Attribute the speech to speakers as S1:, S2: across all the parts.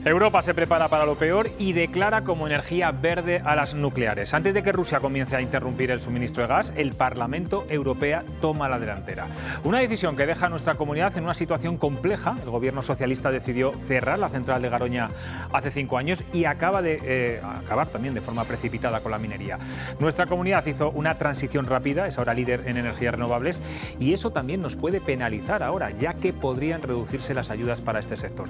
S1: Europa se prepara para lo peor y declara como energía verde a las nucleares. Antes de que Rusia comience a interrumpir el suministro de gas, el Parlamento Europeo toma la delantera. Una decisión que deja a nuestra comunidad en una situación compleja. El gobierno socialista decidió cerrar la central de Garoña hace 5 años y acaba de acabar también de forma precipitada con la minería. Nuestra comunidad hizo una transición rápida, es ahora líder en energías renovables y eso también nos puede penalizar ahora, ya que podrían reducirse las ayudas para este sector.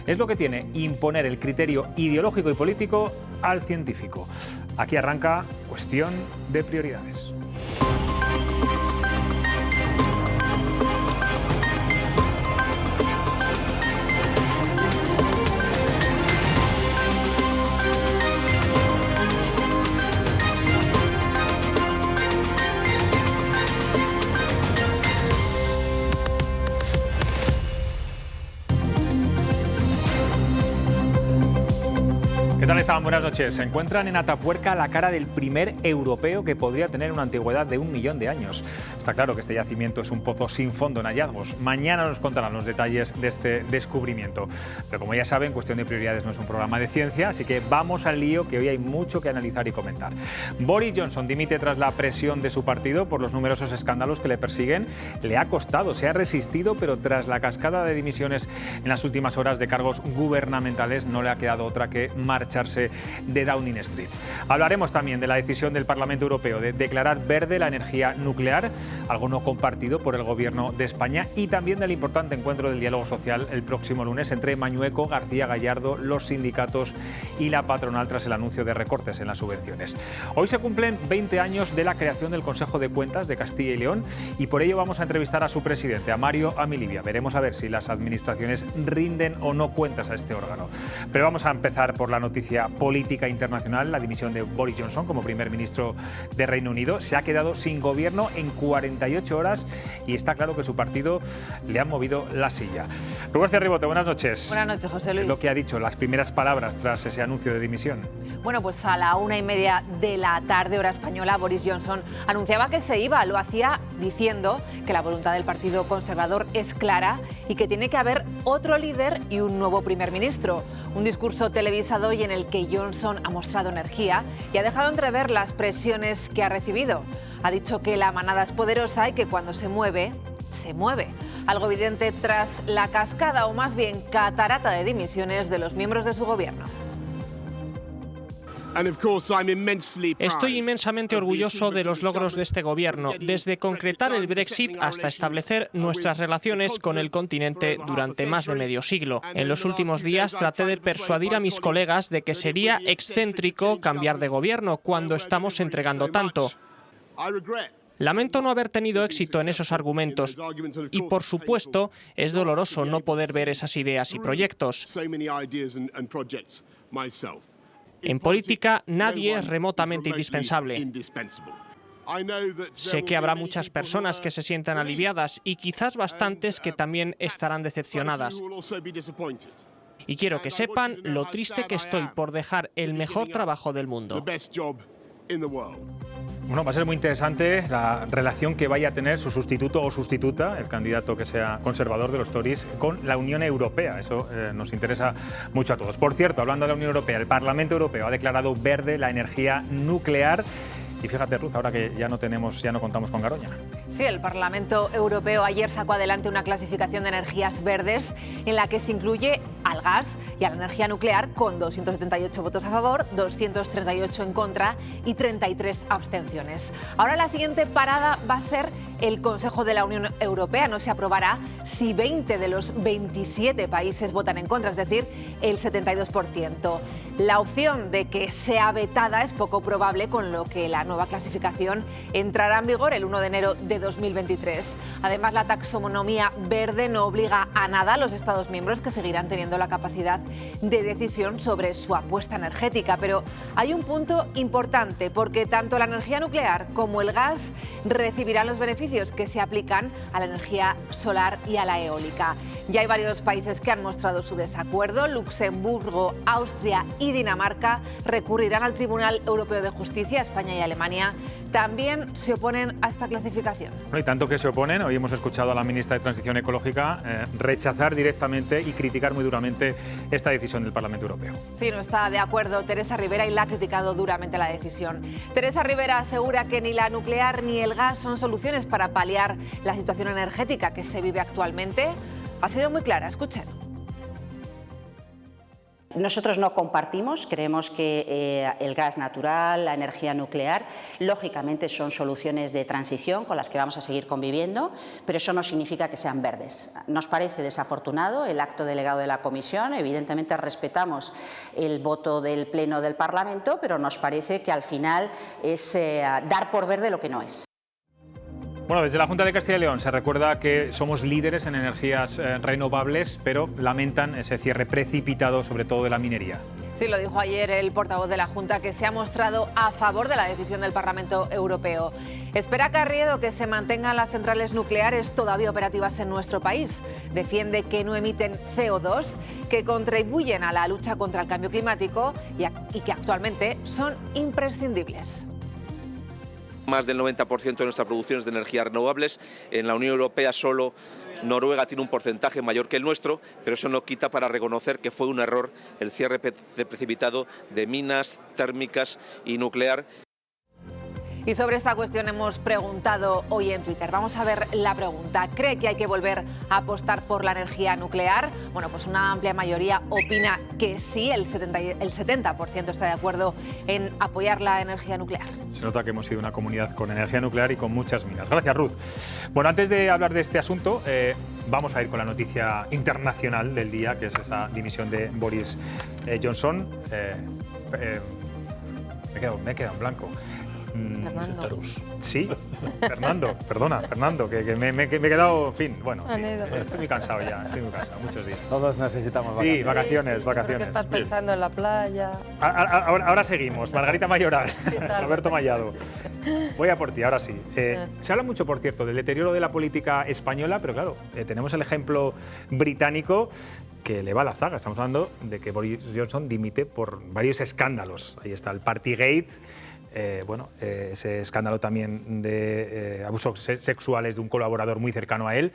S1: Es lo que tiene imponer el criterio ideológico y político al científico. Aquí arranca Cuestión de Prioridades. ¿Qué tal estaban? Buenas noches. Se encuentran en Atapuerca la cara del primer europeo que podría tener una antigüedad de 1 millón de años. Está claro que este yacimiento es un pozo sin fondo en hallazgos. Mañana nos contarán los detalles de este descubrimiento. Pero como ya saben, Cuestión de Prioridades no es un programa de ciencia, así que vamos al lío, que hoy hay mucho que analizar y comentar. Boris Johnson dimite tras la presión de su partido por los numerosos escándalos que le persiguen. Le ha costado, se ha resistido, pero tras la cascada de dimisiones en las últimas horas de cargos gubernamentales no le ha quedado otra que marcharse de Downing Street. Hablaremos también de la decisión del Parlamento Europeo de declarar verde la energía nuclear, algo no compartido por el Gobierno de España, y también del importante encuentro del diálogo social el próximo lunes entre Mañueco, García Gallardo, los sindicatos y la patronal tras el anuncio de recortes en las subvenciones. Hoy se cumplen 20 años de la creación del Consejo de Cuentas de Castilla y León y por ello vamos a entrevistar a su presidente, a Mario Amilibia. Veremos a ver si las administraciones rinden o no cuentas a este órgano. Pero vamos a empezar por la noticia política internacional. La dimisión de Boris Johnson como primer ministro de Reino Unido. Se ha quedado sin gobierno en 48 horas y está claro que su partido le ha movido la silla. Rubén Cerribote, buenas noches.
S2: Buenas noches, José Luis.
S1: Lo que ha dicho, las primeras palabras tras ese anuncio de dimisión.
S2: Bueno, pues a la 1:30 de la tarde, hora española, Boris Johnson anunciaba que se iba. Lo hacía diciendo que la voluntad del Partido Conservador es clara y que tiene que haber otro líder y un nuevo primer ministro. Un discurso televisado y en el que Johnson ha mostrado energía y ha dejado entrever las presiones que ha recibido. Ha dicho que la manada es poderosa y que cuando se mueve, se mueve. Algo evidente tras la cascada o más bien catarata de dimisiones de los miembros de su gobierno.
S3: Estoy inmensamente orgulloso de los logros de este gobierno, desde concretar el Brexit hasta establecer nuestras relaciones con el continente durante más de medio siglo. En los últimos días traté de persuadir a mis colegas de que sería excéntrico cambiar de gobierno cuando estamos entregando tanto. Lamento no haber tenido éxito en esos argumentos y, por supuesto, es doloroso no poder ver esas ideas y proyectos. En política, nadie es remotamente indispensable. Sé que habrá muchas personas que se sientan aliviadas y quizás bastantes que también estarán decepcionadas. Y quiero que sepan lo triste que estoy por dejar el mejor trabajo del mundo.
S1: Bueno, va a ser muy interesante la relación que vaya a tener su sustituto o sustituta, el candidato que sea conservador de los Tories, con la Unión Europea. Eso nos interesa mucho a todos. Por cierto, hablando de la Unión Europea, el Parlamento Europeo ha declarado verde la energía nuclear. Y fíjate, Ruth, ahora que ya no contamos con Garoña.
S2: Sí, el Parlamento Europeo ayer sacó adelante una clasificación de energías verdes en la que se incluye al gas y a la energía nuclear con 278 votos a favor, 238 en contra y 33 abstenciones. Ahora la siguiente parada va a ser el Consejo de la Unión Europea. No se aprobará si 20 de los 27 países votan en contra, es decir, el 72%. La opción de que sea vetada es poco probable, con lo que la nueva clasificación entrará en vigor el 1 de enero de 2023. Además, la taxonomía verde no obliga a nada a los Estados miembros, que seguirán teniendo la capacidad de decisión sobre su apuesta energética. Pero hay un punto importante, porque tanto la energía nuclear como el gas recibirán los beneficios que se aplican a la energía solar y a la eólica. Ya hay varios países que han mostrado su desacuerdo. Luxemburgo, Austria y Dinamarca recurrirán al Tribunal Europeo de Justicia. España y Alemania también se oponen a esta clasificación.
S1: No hay tanto que se oponen. Hoy hemos escuchado a la ministra de Transición Ecológica rechazar directamente y criticar muy duramente esta decisión del Parlamento Europeo.
S2: Sí, no está de acuerdo Teresa Ribera y la ha criticado duramente la decisión. Teresa Ribera asegura que ni la nuclear ni el gas son soluciones para paliar la situación energética que se vive actualmente. Ha sido muy clara, escuchen.
S4: Nosotros no compartimos, creemos que el gas natural, la energía nuclear, lógicamente son soluciones de transición con las que vamos a seguir conviviendo, pero eso no significa que sean verdes. Nos parece desafortunado el acto delegado de la Comisión, evidentemente respetamos el voto del Pleno del Parlamento, pero nos parece que al final es dar por verde lo que no es.
S1: Bueno, desde la Junta de Castilla y León se recuerda que somos líderes en energías renovables, pero lamentan ese cierre precipitado, sobre todo de la minería.
S2: Sí, lo dijo ayer el portavoz de la Junta, que se ha mostrado a favor de la decisión del Parlamento Europeo. Espera Carriedo que se mantengan las centrales nucleares todavía operativas en nuestro país. Defiende que no emiten CO2, que contribuyen a la lucha contra el cambio climático y que actualmente son imprescindibles.
S5: Más del 90% de nuestra producción es de energías renovables. En la Unión Europea solo Noruega tiene un porcentaje mayor que el nuestro, pero eso no quita para reconocer que fue un error el cierre precipitado de minas térmicas y nuclear.
S2: Y sobre esta cuestión hemos preguntado hoy en Twitter. Vamos a ver la pregunta. ¿Cree que hay que volver a apostar por la energía nuclear? Bueno, pues una amplia mayoría opina que sí. El 70% está de acuerdo en apoyar la energía nuclear.
S1: Se nota que hemos sido una comunidad con energía nuclear y con muchas minas. Gracias, Ruth. Bueno, antes de hablar de este asunto, vamos a ir con la noticia internacional del día, que es esa dimisión de Boris Johnson. Me he quedado en blanco.
S2: Fernando.
S1: Sí, Fernando, que me he quedado, en fin, bueno, estoy muy cansado ya, muchos días.
S6: Todos necesitamos vacaciones.
S1: Sí, vacaciones.
S7: Creo que estás pensando en la playa.
S1: Ahora seguimos, Margarita Mayoral, Roberto Mallado. Voy a por ti, ahora sí. Se habla mucho, por cierto, del deterioro de la política española, pero claro, tenemos el ejemplo británico que le va a la zaga. Estamos hablando de que Boris Johnson dimite por varios escándalos. Ahí está el Partygate. Ese escándalo también de abusos sexuales de un colaborador muy cercano a él.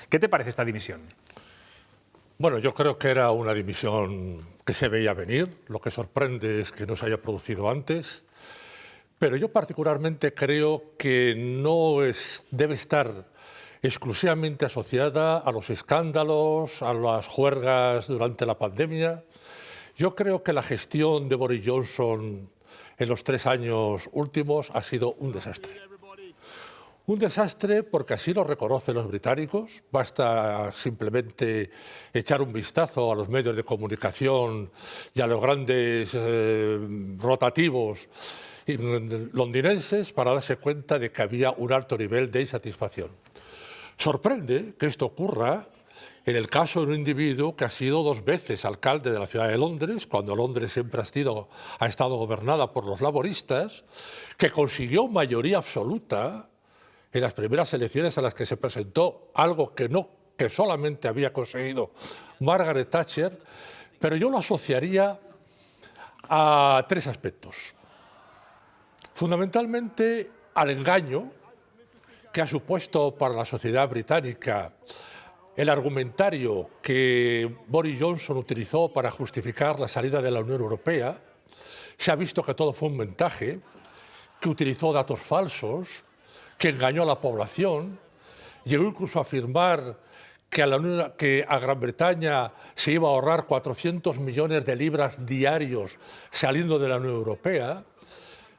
S1: ¿Qué te parece esta dimisión?
S8: Bueno, yo creo que era una dimisión que se veía venir. Lo que sorprende es que no se haya producido antes. Pero yo particularmente creo que no debe estar exclusivamente asociada a los escándalos, a las juergas durante la pandemia. Yo creo que la gestión de Boris Johnson en los 3 años últimos ha sido un desastre. Un desastre porque así lo reconocen los británicos. Basta simplemente echar un vistazo a los medios de comunicación y a los grandes rotativos londinenses para darse cuenta de que había un alto nivel de insatisfacción. Sorprende que esto ocurra en el caso de un individuo que ha sido 2 veces alcalde de la ciudad de Londres, cuando Londres siempre ha estado gobernada por los laboristas, que consiguió mayoría absoluta en las primeras elecciones a las que se presentó, algo que solamente había conseguido Margaret Thatcher, pero yo lo asociaría a 3 aspectos. Fundamentalmente al engaño que ha supuesto para la sociedad británica el argumentario que Boris Johnson utilizó para justificar la salida de la Unión Europea. Se ha visto que todo fue un montaje, que utilizó datos falsos, que engañó a la población, llegó incluso a afirmar que a Gran Bretaña se iba a ahorrar 400 millones de libras diarios saliendo de la Unión Europea.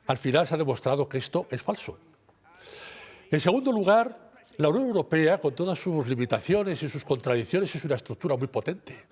S8: Al final se ha demostrado que esto es falso. En segundo lugar, la Unión Europea, con todas sus limitaciones y sus contradicciones, es una estructura muy potente,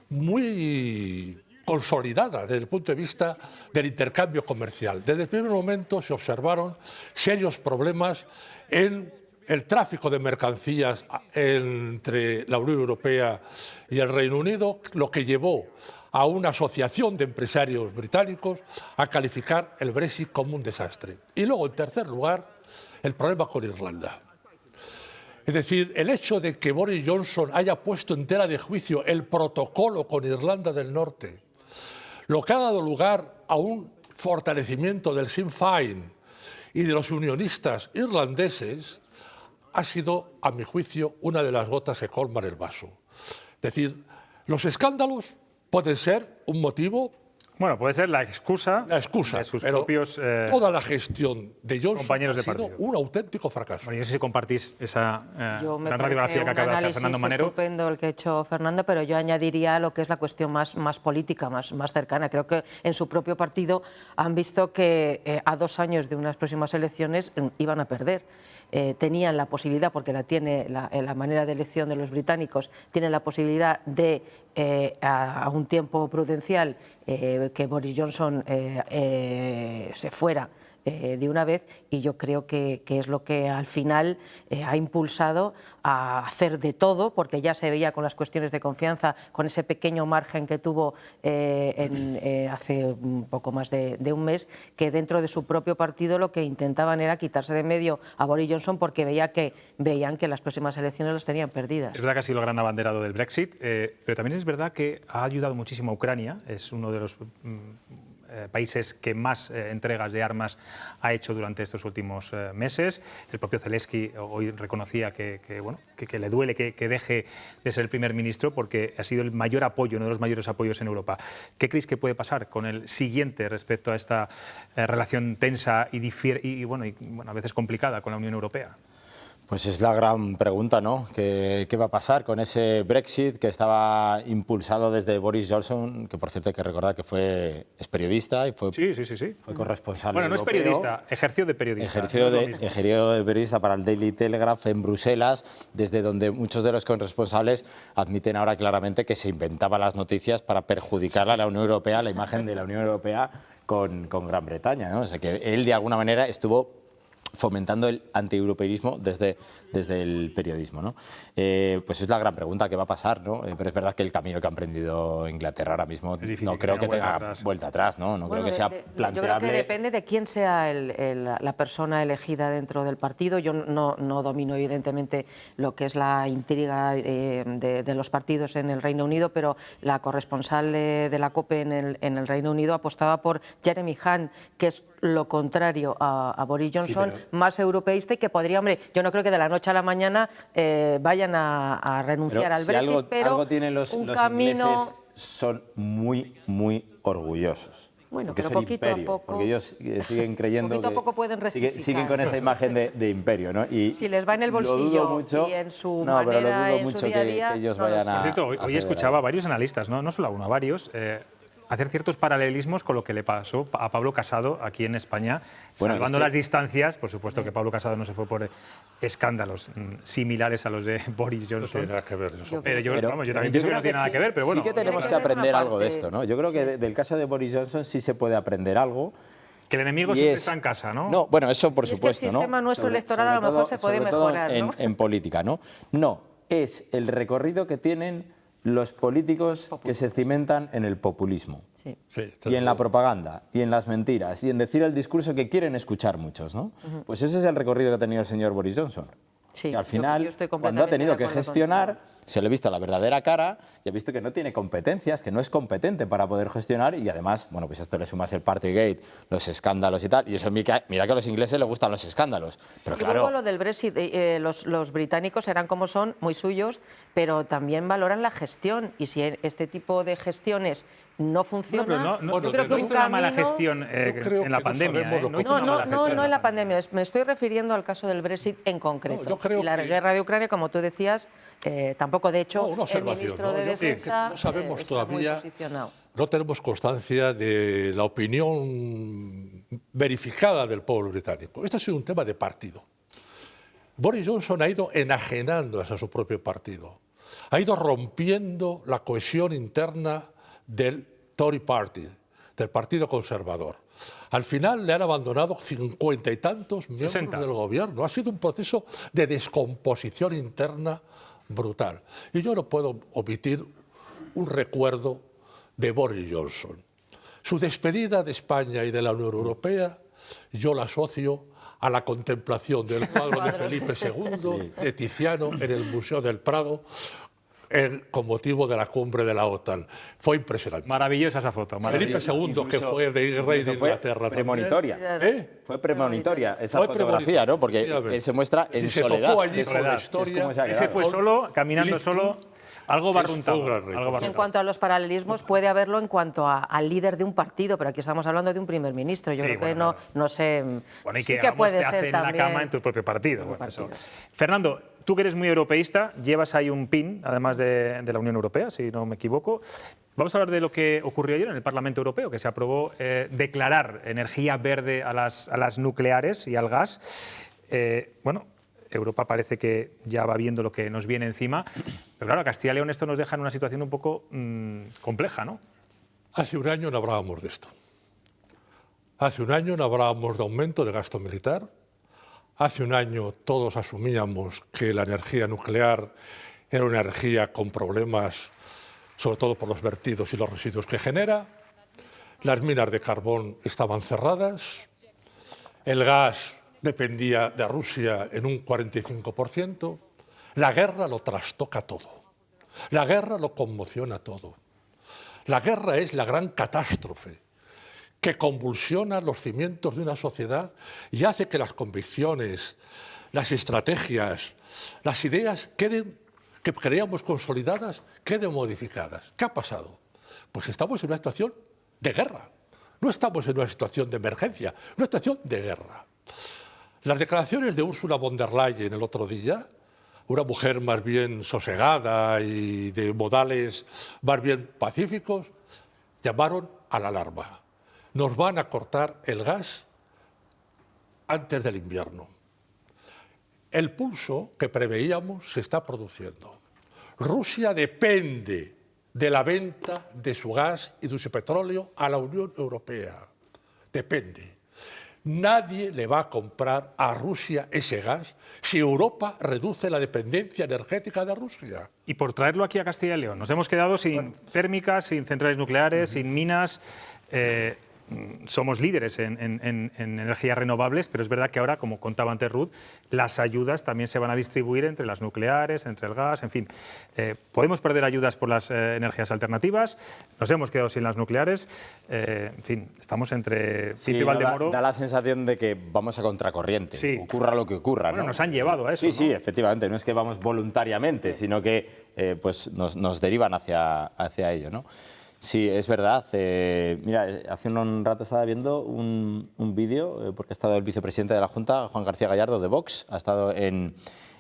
S8: muy consolidada desde el punto de vista del intercambio comercial. Desde el primer momento se observaron serios problemas en el tráfico de mercancías entre la Unión Europea y el Reino Unido, lo que llevó a una asociación de empresarios británicos a calificar el Brexit como un desastre. Y luego, en tercer lugar, el problema con Irlanda. Es decir, el hecho de que Boris Johnson haya puesto en tela de juicio el protocolo con Irlanda del Norte, lo que ha dado lugar a un fortalecimiento del Sinn Féin y de los unionistas irlandeses, ha sido, a mi juicio, una de las gotas que colman el vaso. Es decir, los escándalos pueden ser un motivo.
S1: Bueno, puede ser la excusa de sus
S8: pero
S1: propios
S8: toda la gestión de Johnson
S1: compañeros
S8: ha
S1: de
S8: sido
S1: partido.
S8: un auténtico fracaso.
S1: Bueno, yo no sé si compartís esa gran radiografía que acaba de hacer Fernando Manero.
S7: Estupendo el que ha hecho Fernando, pero yo añadiría lo que es la cuestión más política, más cercana. Creo que en su propio partido han visto que a 2 años de unas próximas elecciones iban a perder. Tenían la posibilidad, porque la tiene la manera de elección de los británicos, tienen la posibilidad de, a un tiempo prudencial, que Boris Johnson se fuera de una vez, y yo creo que es lo que al final ha impulsado a hacer de todo, porque ya se veía con las cuestiones de confianza, con ese pequeño margen que tuvo hace un poco más de un mes, que dentro de su propio partido lo que intentaban era quitarse de medio a Boris Johnson, porque veían que las próximas elecciones las tenían perdidas.
S1: Es verdad que ha sido el gran abanderado del Brexit, pero también es verdad que ha ayudado muchísimo a Ucrania, es uno de los países que más entregas de armas ha hecho durante estos últimos meses. El propio Zelensky hoy reconocía que le duele que deje de ser el primer ministro, porque ha sido el mayor apoyo, uno de los mayores apoyos en Europa. ¿Qué creéis que puede pasar con el siguiente respecto a esta relación tensa y a veces complicada con la Unión Europea?
S6: Pues es la gran pregunta, ¿no? ¿Qué va a pasar con ese Brexit que estaba impulsado desde Boris Johnson, que por cierto hay que recordar que es periodista y fue corresponsal
S1: Bueno, no es
S6: europeo.
S1: periodista, ejerció de periodista.
S6: Ejerció de periodista para el Daily Telegraph en Bruselas, desde donde muchos de los corresponsales admiten ahora claramente que se inventaba las noticias para perjudicar a la Unión Europea, la imagen de la Unión Europea con Gran Bretaña, ¿no? O sea, que él de alguna manera estuvo fomentando el antieuropeísmo desde el periodismo, ¿no? Pues es la gran pregunta, ¿qué va a pasar, ¿no? Pero es verdad que el camino que ha emprendido Inglaterra ahora mismo no creo que tenga vuelta atrás, ¿no? No creo que sea planteable.
S7: Yo creo que depende de quién sea la persona elegida dentro del partido. Yo no domino evidentemente lo que es la intriga de los partidos en el Reino Unido, pero la corresponsal de la COPE en el Reino Unido apostaba por Jeremy Hunt, que es lo contrario a Boris Johnson, más europeísta, y que podría, hombre, yo no creo que de la noche a la mañana vayan a renunciar al Brexit, pero
S6: algo tienen los ingleses, son muy orgullosos.
S7: Bueno,
S6: porque
S7: pero
S6: son
S7: poquito
S6: imperio,
S7: a poco.
S6: porque ellos siguen creyendo
S7: Poquito a poco pueden rectificar.
S6: siguen con esa imagen de imperio, ¿no? Y
S7: si les va en el bolsillo y en su manera, en su día a día,
S6: que ellos vayan a...
S1: Por cierto, hoy escuchaba a varios analistas, no solo a uno, a varios, hacer ciertos paralelismos con lo que le pasó a Pablo Casado aquí en España, salvando las distancias. Por supuesto que Pablo Casado no se fue por escándalos similares a los de Boris Johnson.
S8: No tiene nada que ver eso.
S1: Pero yo también pienso que no tiene nada que ver, pero bueno.
S6: Sí que tenemos que aprender algo de esto, ¿no? Yo creo que del caso de Boris Johnson sí se puede aprender algo.
S1: Que el enemigo siempre está en casa, ¿no?
S6: No, bueno, eso por supuesto,
S7: es que el sistema nuestro electoral a lo mejor se puede mejorar, ¿no?
S6: En política, ¿no? No, es el recorrido que tienen los políticos que se cimentan en el populismo, y en la propaganda, y en las mentiras, y en decir el discurso que quieren escuchar muchos, ¿no? Pues ese es el recorrido que ha tenido el señor Boris Johnson.
S7: Sí,
S6: que al final,
S7: yo estoy
S6: cuando ha tenido que
S7: completamente
S6: gestionar, se le ha visto la verdadera cara y ha visto que no tiene competencias, que no es competente para poder gestionar, y además, bueno, pues esto le sumas el Partygate, los escándalos y tal, y eso mira que a los ingleses les gustan los escándalos, pero
S7: y
S6: claro...
S7: luego lo del Brexit, los británicos serán como son, muy suyos, pero también valoran la gestión, y si este tipo de gestiones no funciona, yo creo que un
S1: hizo una mala gestión en la pandemia.
S7: No en la pandemia, me estoy refiriendo al caso del Brexit en concreto. Y la guerra de Ucrania, como tú decías, tampoco, de hecho, el ministro de Defensa
S8: no sabemos
S7: está
S8: todavía,
S7: muy posicionado.
S8: no tenemos constancia de la opinión verificada del pueblo británico. Esto ha sido un tema de partido. Boris Johnson ha ido enajenándose a su propio partido, ha ido rompiendo la cohesión interna del Tory Party, del Partido Conservador. Al final le han abandonado 50 y tantos miembros del gobierno. Ha sido un proceso de descomposición interna brutal. Y yo no puedo omitir un recuerdo de Boris Johnson. Su despedida de España y de la Unión Europea, yo la asocio a la contemplación del cuadro de Felipe II, de Tiziano, en el Museo del Prado, con motivo de la cumbre de la OTAN. Fue impresionante.
S1: Maravillosa esa foto.
S8: Felipe II, que fue de rey de Inglaterra.
S6: Premonitoria. Fue premonitoria esa fotografía, ¿no? Porque él se muestra en soledad.
S8: Se tocó allí con la historia.
S1: Ese fue solo, caminando solo. Algo barruntado.
S7: En cuanto a los paralelismos, puede haberlo en cuanto al líder de un partido, pero aquí estamos hablando de un primer ministro. Yo creo que no sé.
S1: Bueno, y
S7: sí que puede ser
S1: en
S7: también.
S1: la cama en tu propio partido. Bueno, eso. Fernando, tú que eres muy europeísta, llevas ahí un pin, además de la Unión Europea, si no me equivoco. Vamos a hablar de lo que ocurrió ayer en el Parlamento Europeo, que se aprobó declarar energía verde a las nucleares y al gas. Bueno, Europa parece que ya va viendo lo que nos viene encima, pero claro, a Castilla y León esto nos deja en una situación un poco compleja, ¿no?
S8: Hace un año no hablábamos de esto. Hace un año no hablábamos de aumento de gasto militar. Hace un año todos asumíamos que la energía nuclear era una energía con problemas, sobre todo por los vertidos y los residuos que genera. Las minas de carbón estaban cerradas. El gas dependía de Rusia en un 45%. La guerra lo trastoca todo. La guerra lo conmociona todo. La guerra es la gran catástrofe que convulsiona los cimientos de una sociedad y hace que las convicciones, las estrategias, las ideas que creíamos consolidadas queden modificadas. ¿Qué ha pasado? Pues estamos en una situación de guerra. No estamos en una situación de emergencia, una situación de guerra. Las declaraciones de Ursula von der Leyen el otro día, una mujer más bien sosegada y de modales más bien pacíficos, llamaron a la alarma. Nos van a cortar el gas antes del invierno. El pulso que preveíamos se está produciendo. Rusia depende de la venta de su gas y de su petróleo a la Unión Europea. Depende. Nadie le va a comprar a Rusia ese gas si Europa reduce la dependencia energética de Rusia.
S1: Y por traerlo aquí a Castilla y León, nos hemos quedado sin térmicas, sin centrales nucleares, sin minas. Somos líderes en energías renovables, pero es verdad que ahora, como contaba antes Ruth, las ayudas también se van a distribuir entre las nucleares, entre el gas, en fin. Podemos perder ayudas por las energías alternativas, nos hemos quedado sin las nucleares, en fin, estamos entre Pinto y Valdemoro.
S6: Da la sensación de que vamos a contracorriente, ocurra lo que ocurra.
S1: Bueno,
S6: ¿no?
S1: nos han llevado a eso.
S6: Sí,
S1: ¿no?
S6: sí, efectivamente, no es que vamos voluntariamente, sino que pues nos derivan hacia ello, ¿no? Sí, es verdad. Mira, hace un rato estaba viendo un vídeo, porque ha estado el vicepresidente de la Junta, Juan García Gallardo, de Vox, ha estado en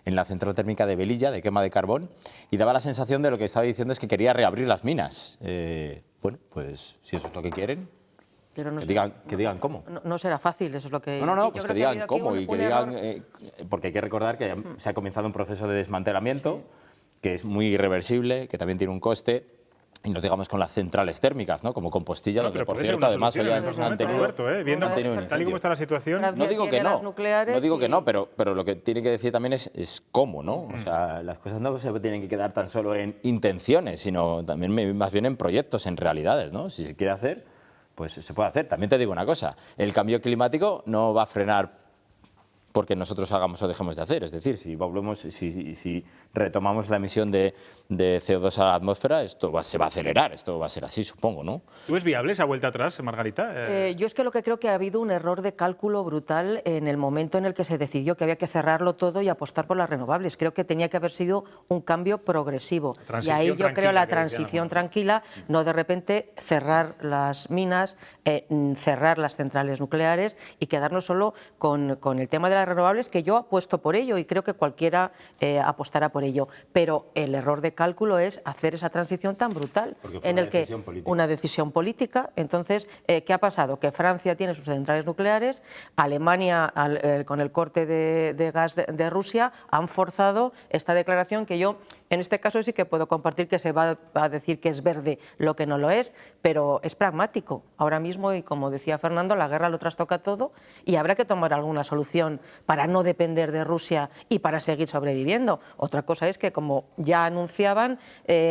S6: la central térmica de Velilla, de quema de carbón, y daba la sensación de lo que estaba diciendo es que quería reabrir las minas. Bueno, pues si eso es lo que quieren,
S7: pero no
S6: que digan cómo.
S7: No será fácil, eso es lo que...
S6: No, pues que digan cómo y que digan... porque hay que recordar que se ha comenzado un proceso de desmantelamiento que es muy irreversible, que también tiene un coste. Y nos digamos con las centrales térmicas, ¿no? Como Compostilla, donde por cierto además hoy han tenido
S1: viendo tal y como está la situación.
S6: No digo que no, pero lo que tiene que decir también es cómo, ¿no? O sea, las cosas no se tienen que quedar tan solo en intenciones, sino también más bien en proyectos, en realidades, ¿no? Si se quiere hacer, pues se puede hacer. También te digo una cosa, el cambio climático no va a frenar porque nosotros hagamos o dejemos de hacer. Es decir, si retomamos la emisión de CO2 a la atmósfera, esto se va a acelerar, esto va a ser así, supongo, ¿no?
S1: ¿Tú ves viable esa vuelta atrás, Margarita?
S7: Yo es que lo que creo que ha habido un error de cálculo brutal en el momento en el que se decidió que había que cerrarlo todo y apostar por las renovables. Creo que tenía que haber sido un cambio progresivo. Y ahí yo creo la transición tranquila, no de repente cerrar las minas, cerrar las centrales nucleares y quedarnos solo con el tema de las renovables, que yo apuesto por ello y creo que cualquiera apostará por ello. Pero el error de cálculo es hacer esa transición tan brutal en el que una decisión política. Entonces, ¿qué ha pasado? Que Francia tiene sus centrales nucleares, Alemania con el corte de gas de Rusia han forzado esta declaración que yo en este caso sí que puedo compartir que se va a decir que es verde lo que no lo es, pero es pragmático. Ahora mismo, y como decía Fernando, la guerra lo trastoca todo y habrá que tomar alguna solución para no depender de Rusia y para seguir sobreviviendo. Otra cosa es que, como ya anunciaban,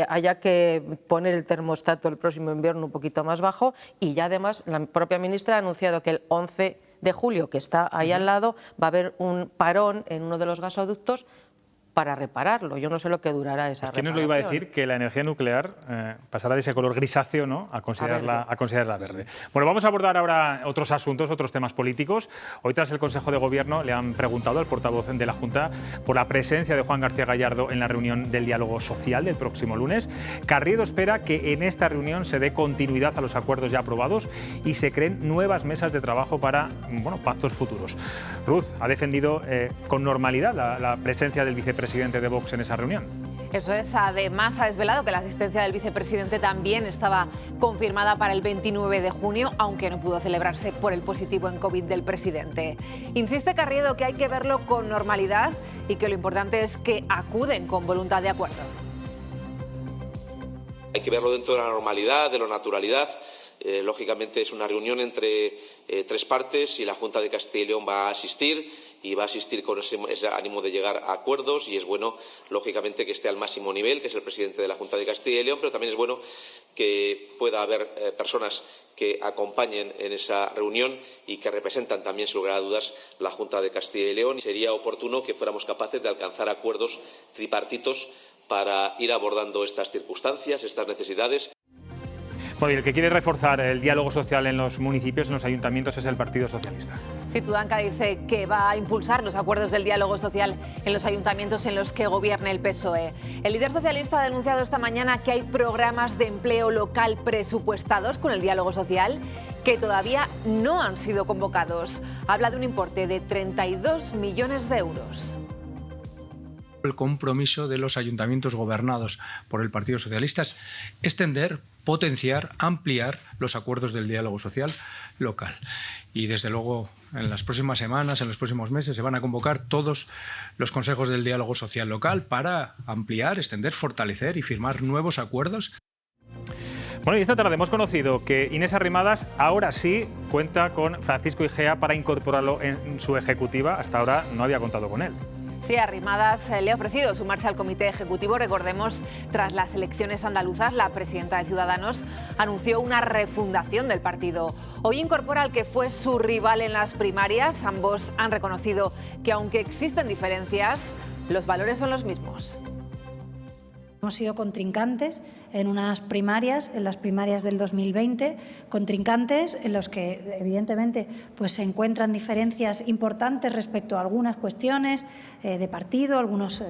S7: haya que poner el termostato el próximo invierno un poquito más bajo y ya además la propia ministra ha anunciado que el 11 de julio, que está ahí al lado, va a haber un parón en uno de los gasoductos para repararlo. Yo no sé lo que durará esa
S1: ¿Quién nos lo iba a decir? Que la energía nuclear pasará de ese color grisáceo, ¿no?, a considerarla verde. Bueno, vamos a abordar ahora otros asuntos, otros temas políticos. Hoy, tras el Consejo de Gobierno, le han preguntado al portavoz de la Junta por la presencia de Juan García Gallardo en la reunión del diálogo social del próximo lunes. Carriedo espera que en esta reunión se dé continuidad a los acuerdos ya aprobados y se creen nuevas mesas de trabajo para pactos futuros. Ruth ha defendido con normalidad la presencia del vicepresidente de Vox en esa reunión.
S2: Eso es. Además, ha desvelado que la asistencia del vicepresidente también estaba confirmada para el 29 de junio, aunque no pudo celebrarse por el positivo en COVID del presidente. Insiste Carriedo que hay que verlo con normalidad y que lo importante es que acuden con voluntad de acuerdo.
S5: Hay que verlo dentro de la normalidad, de la naturalidad. Lógicamente es una reunión entre tres partes y la Junta de Castilla y León va a asistir y va a asistir con ese ánimo de llegar a acuerdos, y es bueno, lógicamente, que esté al máximo nivel, que es el presidente de la Junta de Castilla y León, pero también es bueno que pueda haber personas que acompañen en esa reunión y que representan también, sin lugar a dudas, la Junta de Castilla y León. Sería oportuno que fuéramos capaces de alcanzar acuerdos tripartitos para ir abordando estas circunstancias, estas necesidades.
S1: Bueno, y el que quiere reforzar el diálogo social en los municipios, en los ayuntamientos, es el Partido Socialista.
S2: Sí, Tudanca dice que va a impulsar los acuerdos del diálogo social en los ayuntamientos en los que gobierne el PSOE. El líder socialista ha denunciado esta mañana que hay programas de empleo local presupuestados con el diálogo social que todavía no han sido convocados. Habla de un importe de 32 millones de euros.
S9: El compromiso de los ayuntamientos gobernados por el Partido Socialista es extender, potenciar, ampliar los acuerdos del diálogo social local. Y desde luego en las próximas semanas, en los próximos meses, se van a convocar todos los consejos del diálogo social local para ampliar, extender, fortalecer y firmar nuevos acuerdos.
S1: Bueno, y esta tarde hemos conocido que Inés Arrimadas ahora sí cuenta con Francisco Igea para incorporarlo en su ejecutiva. Hasta ahora no había contado con él.
S2: Sí, Arrimadas le ha ofrecido sumarse al comité ejecutivo. Recordemos, tras las elecciones andaluzas, la presidenta de Ciudadanos anunció una refundación del partido. Hoy incorpora al que fue su rival en las primarias. Ambos han reconocido que, aunque existen diferencias, los valores son los mismos.
S10: Hemos sido contrincantes en unas primarias, en las primarias del 2020, contrincantes en los que evidentemente pues se encuentran diferencias importantes respecto a algunas cuestiones de partido, algunos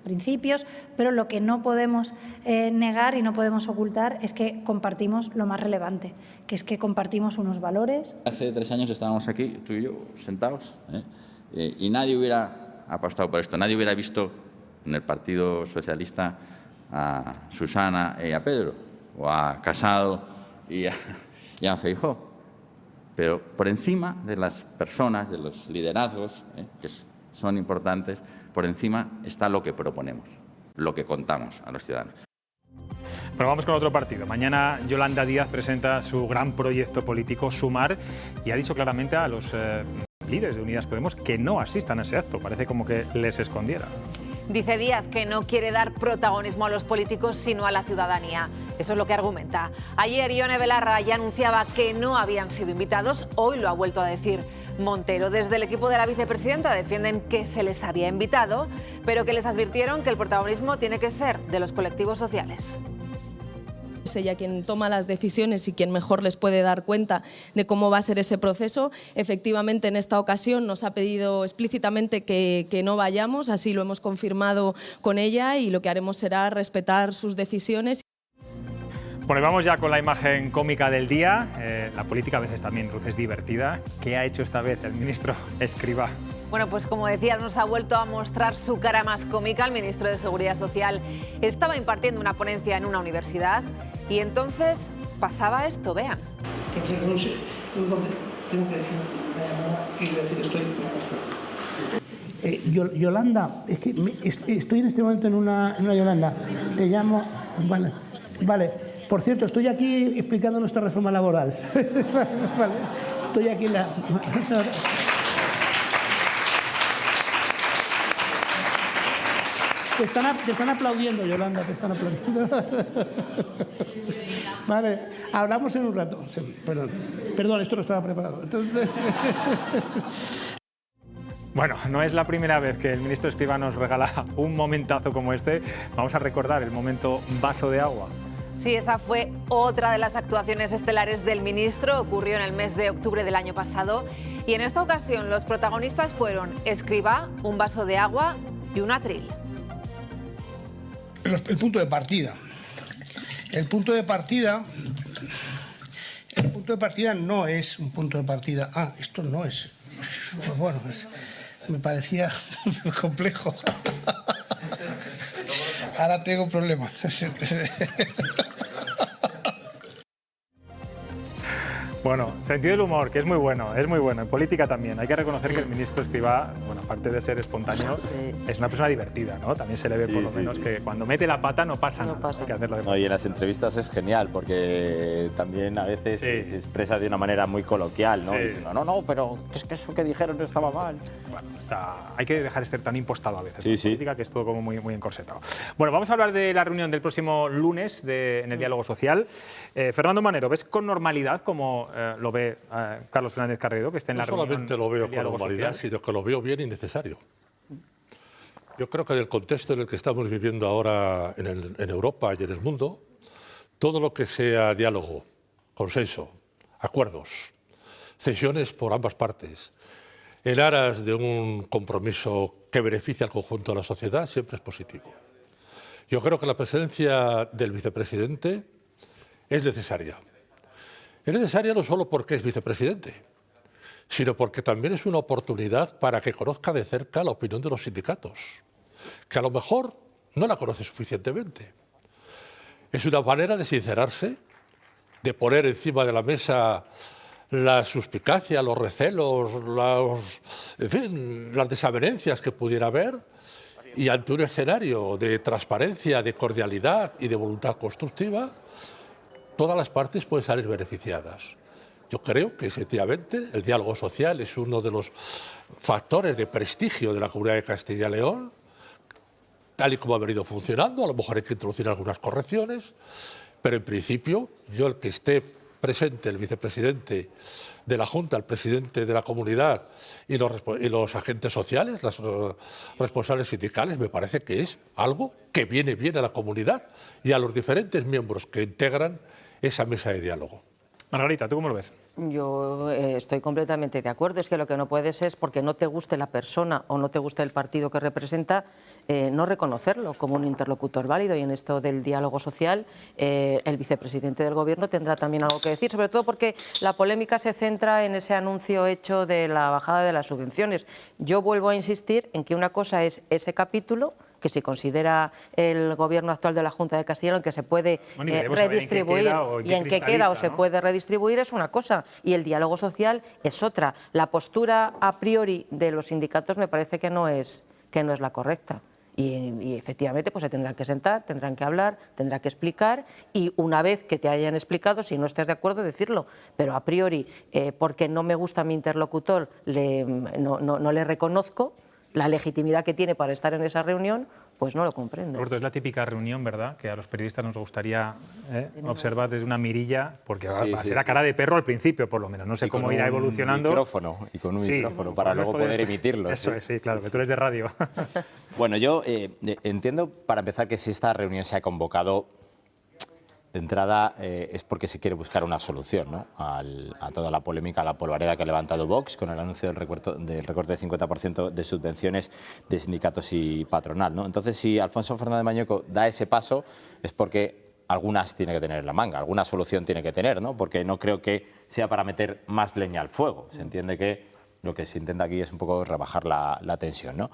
S10: principios, pero lo que no podemos negar y no podemos ocultar es que compartimos lo más relevante, que es que compartimos unos valores.
S11: Hace 3 años estábamos aquí, tú y yo, sentados, y nadie hubiera apostado por esto, nadie hubiera visto en el Partido Socialista a Susana y a Pedro, o a Casado y a Feijóo. Pero por encima de las personas, de los liderazgos, que son importantes, por encima está lo que proponemos, lo que contamos a los ciudadanos.
S1: Pero vamos con otro partido. Mañana Yolanda Díaz presenta su gran proyecto político, Sumar, y ha dicho claramente a los líderes de Unidas Podemos que no asistan a ese acto. Parece como que les escondiera.
S2: Dice Díaz que no quiere dar protagonismo a los políticos, sino a la ciudadanía. Eso es lo que argumenta. Ayer Ione Belarra ya anunciaba que no habían sido invitados. Hoy lo ha vuelto a decir Montero. Desde el equipo de la vicepresidenta defienden que se les había invitado, pero que les advirtieron que el protagonismo tiene que ser de los colectivos sociales.
S12: Es ella quien toma las decisiones y quien mejor les puede dar cuenta de cómo va a ser ese proceso. Efectivamente, en esta ocasión nos ha pedido explícitamente que no vayamos, así lo hemos confirmado con ella, y lo que haremos será respetar sus decisiones.
S1: Bueno, y vamos ya con la imagen cómica del día. La política a veces también, Ruth, es divertida. ¿Qué ha hecho esta vez el ministro Escrivá?
S2: Bueno, pues como decía, nos ha vuelto a mostrar su cara más cómica. El ministro de Seguridad Social estaba impartiendo una ponencia en una universidad y entonces pasaba esto, vean.
S13: Tengo que decir, Yolanda, es que estoy en este momento en una Yolanda. Te llamo... Vale. Por cierto, estoy aquí explicando nuestra reforma laboral. Vale. Estoy aquí en la... Te están aplaudiendo, Yolanda, te están aplaudiendo. Vale, hablamos en un rato. Perdón, esto no estaba preparado. Entonces...
S1: Bueno, no es la primera vez que el ministro Escrivá nos regala un momentazo como este. Vamos a recordar el momento vaso de agua.
S2: Sí, esa fue otra de las actuaciones estelares del ministro. Ocurrió en el mes de octubre del año pasado. Y en esta ocasión los protagonistas fueron Escrivá, un vaso de agua y un atril.
S13: El punto de partida. El punto de partida no es un punto de partida. Ah, esto no es. Pues bueno, me parecía complejo. Ahora tengo problemas.
S1: Bueno, sentido del humor, que es muy bueno, en política también. Hay que reconocer que el ministro Escrivá, bueno, aparte de ser espontáneo, es una persona divertida, ¿no? También se le ve por lo menos que cuando mete la pata no pasa nada. Hay que hacerlo de
S6: no, y en las entrevistas es genial, porque también a veces se expresa de una manera muy coloquial, ¿no? Diciendo, no, pero es que eso que dijeron no estaba mal.
S1: Bueno, hay que dejar de ser tan impostado a veces. En política, que es todo como muy encorsetado. Bueno, vamos a hablar de la reunión del próximo lunes en el diálogo social. Fernando Manero, ¿ves con normalidad cómo lo ve Carlos Fernández Carredo, que está en la reunión?
S8: No solamente lo veo con normalidad, sino que lo veo bien y necesario. Yo creo que en el contexto en el que estamos viviendo ahora en Europa y en el mundo, todo lo que sea diálogo, consenso, acuerdos, cesiones por ambas partes, en aras de un compromiso que beneficie al conjunto de la sociedad, siempre es positivo. Yo creo que la presencia del vicepresidente es necesaria. Es necesaria no solo porque es vicepresidente, sino porque también es una oportunidad para que conozca de cerca la opinión de los sindicatos, que a lo mejor no la conoce suficientemente. Es una manera de sincerarse, de poner encima de la mesa la suspicacia, los recelos, las desavenencias que pudiera haber, y ante un escenario de transparencia, de cordialidad y de voluntad constructiva, todas las partes pueden salir beneficiadas. Yo creo que efectivamente el diálogo social es uno de los factores de prestigio de la Comunidad de Castilla y León, tal y como ha venido funcionando. A lo mejor hay que introducir algunas correcciones, pero en principio yo, el que esté presente el vicepresidente de la Junta, el presidente de la comunidad y los agentes sociales, los responsables sindicales, me parece que es algo que viene bien a la comunidad y a los diferentes miembros que integran esa mesa de diálogo.
S1: Margarita, ¿tú cómo lo ves?
S7: Yo estoy completamente de acuerdo. Es que lo que no puedes es, porque no te guste la persona o no te guste el partido que representa, no reconocerlo como un interlocutor válido. Y en esto del diálogo social, el vicepresidente del Gobierno tendrá también algo que decir, sobre todo porque la polémica se centra en ese anuncio hecho de la bajada de las subvenciones. Yo vuelvo a insistir en que una cosa es ese capítulo, que si considera el Gobierno actual de la Junta de Castilla y León que se puede redistribuir y en qué queda o se puede redistribuir, es una cosa, y el diálogo social es otra. La postura a priori de los sindicatos me parece que no es la correcta. Y efectivamente pues se tendrán que sentar, tendrán que hablar, tendrán que explicar, y una vez que te hayan explicado, si no estás de acuerdo, decirlo. Pero a priori, porque no me gusta mi interlocutor, no le reconozco la legitimidad que tiene para estar en esa reunión, pues no lo comprendo.
S1: Roberto, es la típica reunión, ¿verdad?, que a los periodistas nos gustaría observar desde una mirilla, porque va a ser a cara de perro al principio, por lo menos. No sé cómo irá evolucionando.
S6: Y con un micrófono para luego poder emitirlo.
S1: Eso es, sí, claro, que tú eres de radio.
S6: Bueno, yo entiendo, para empezar, que si esta reunión se ha convocado, de entrada es porque se quiere buscar una solución, ¿no?, a toda la polémica, a la polvareda que ha levantado Vox con el anuncio del recorte del 50% de subvenciones de sindicatos y patronal, ¿no? Entonces, si Alfonso Fernández Mañueco da ese paso, es porque algunas tiene que tener en la manga, alguna solución tiene que tener, ¿no? Porque no creo que sea para meter más leña al fuego. Se entiende que lo que se intenta aquí es un poco rebajar la tensión, ¿no?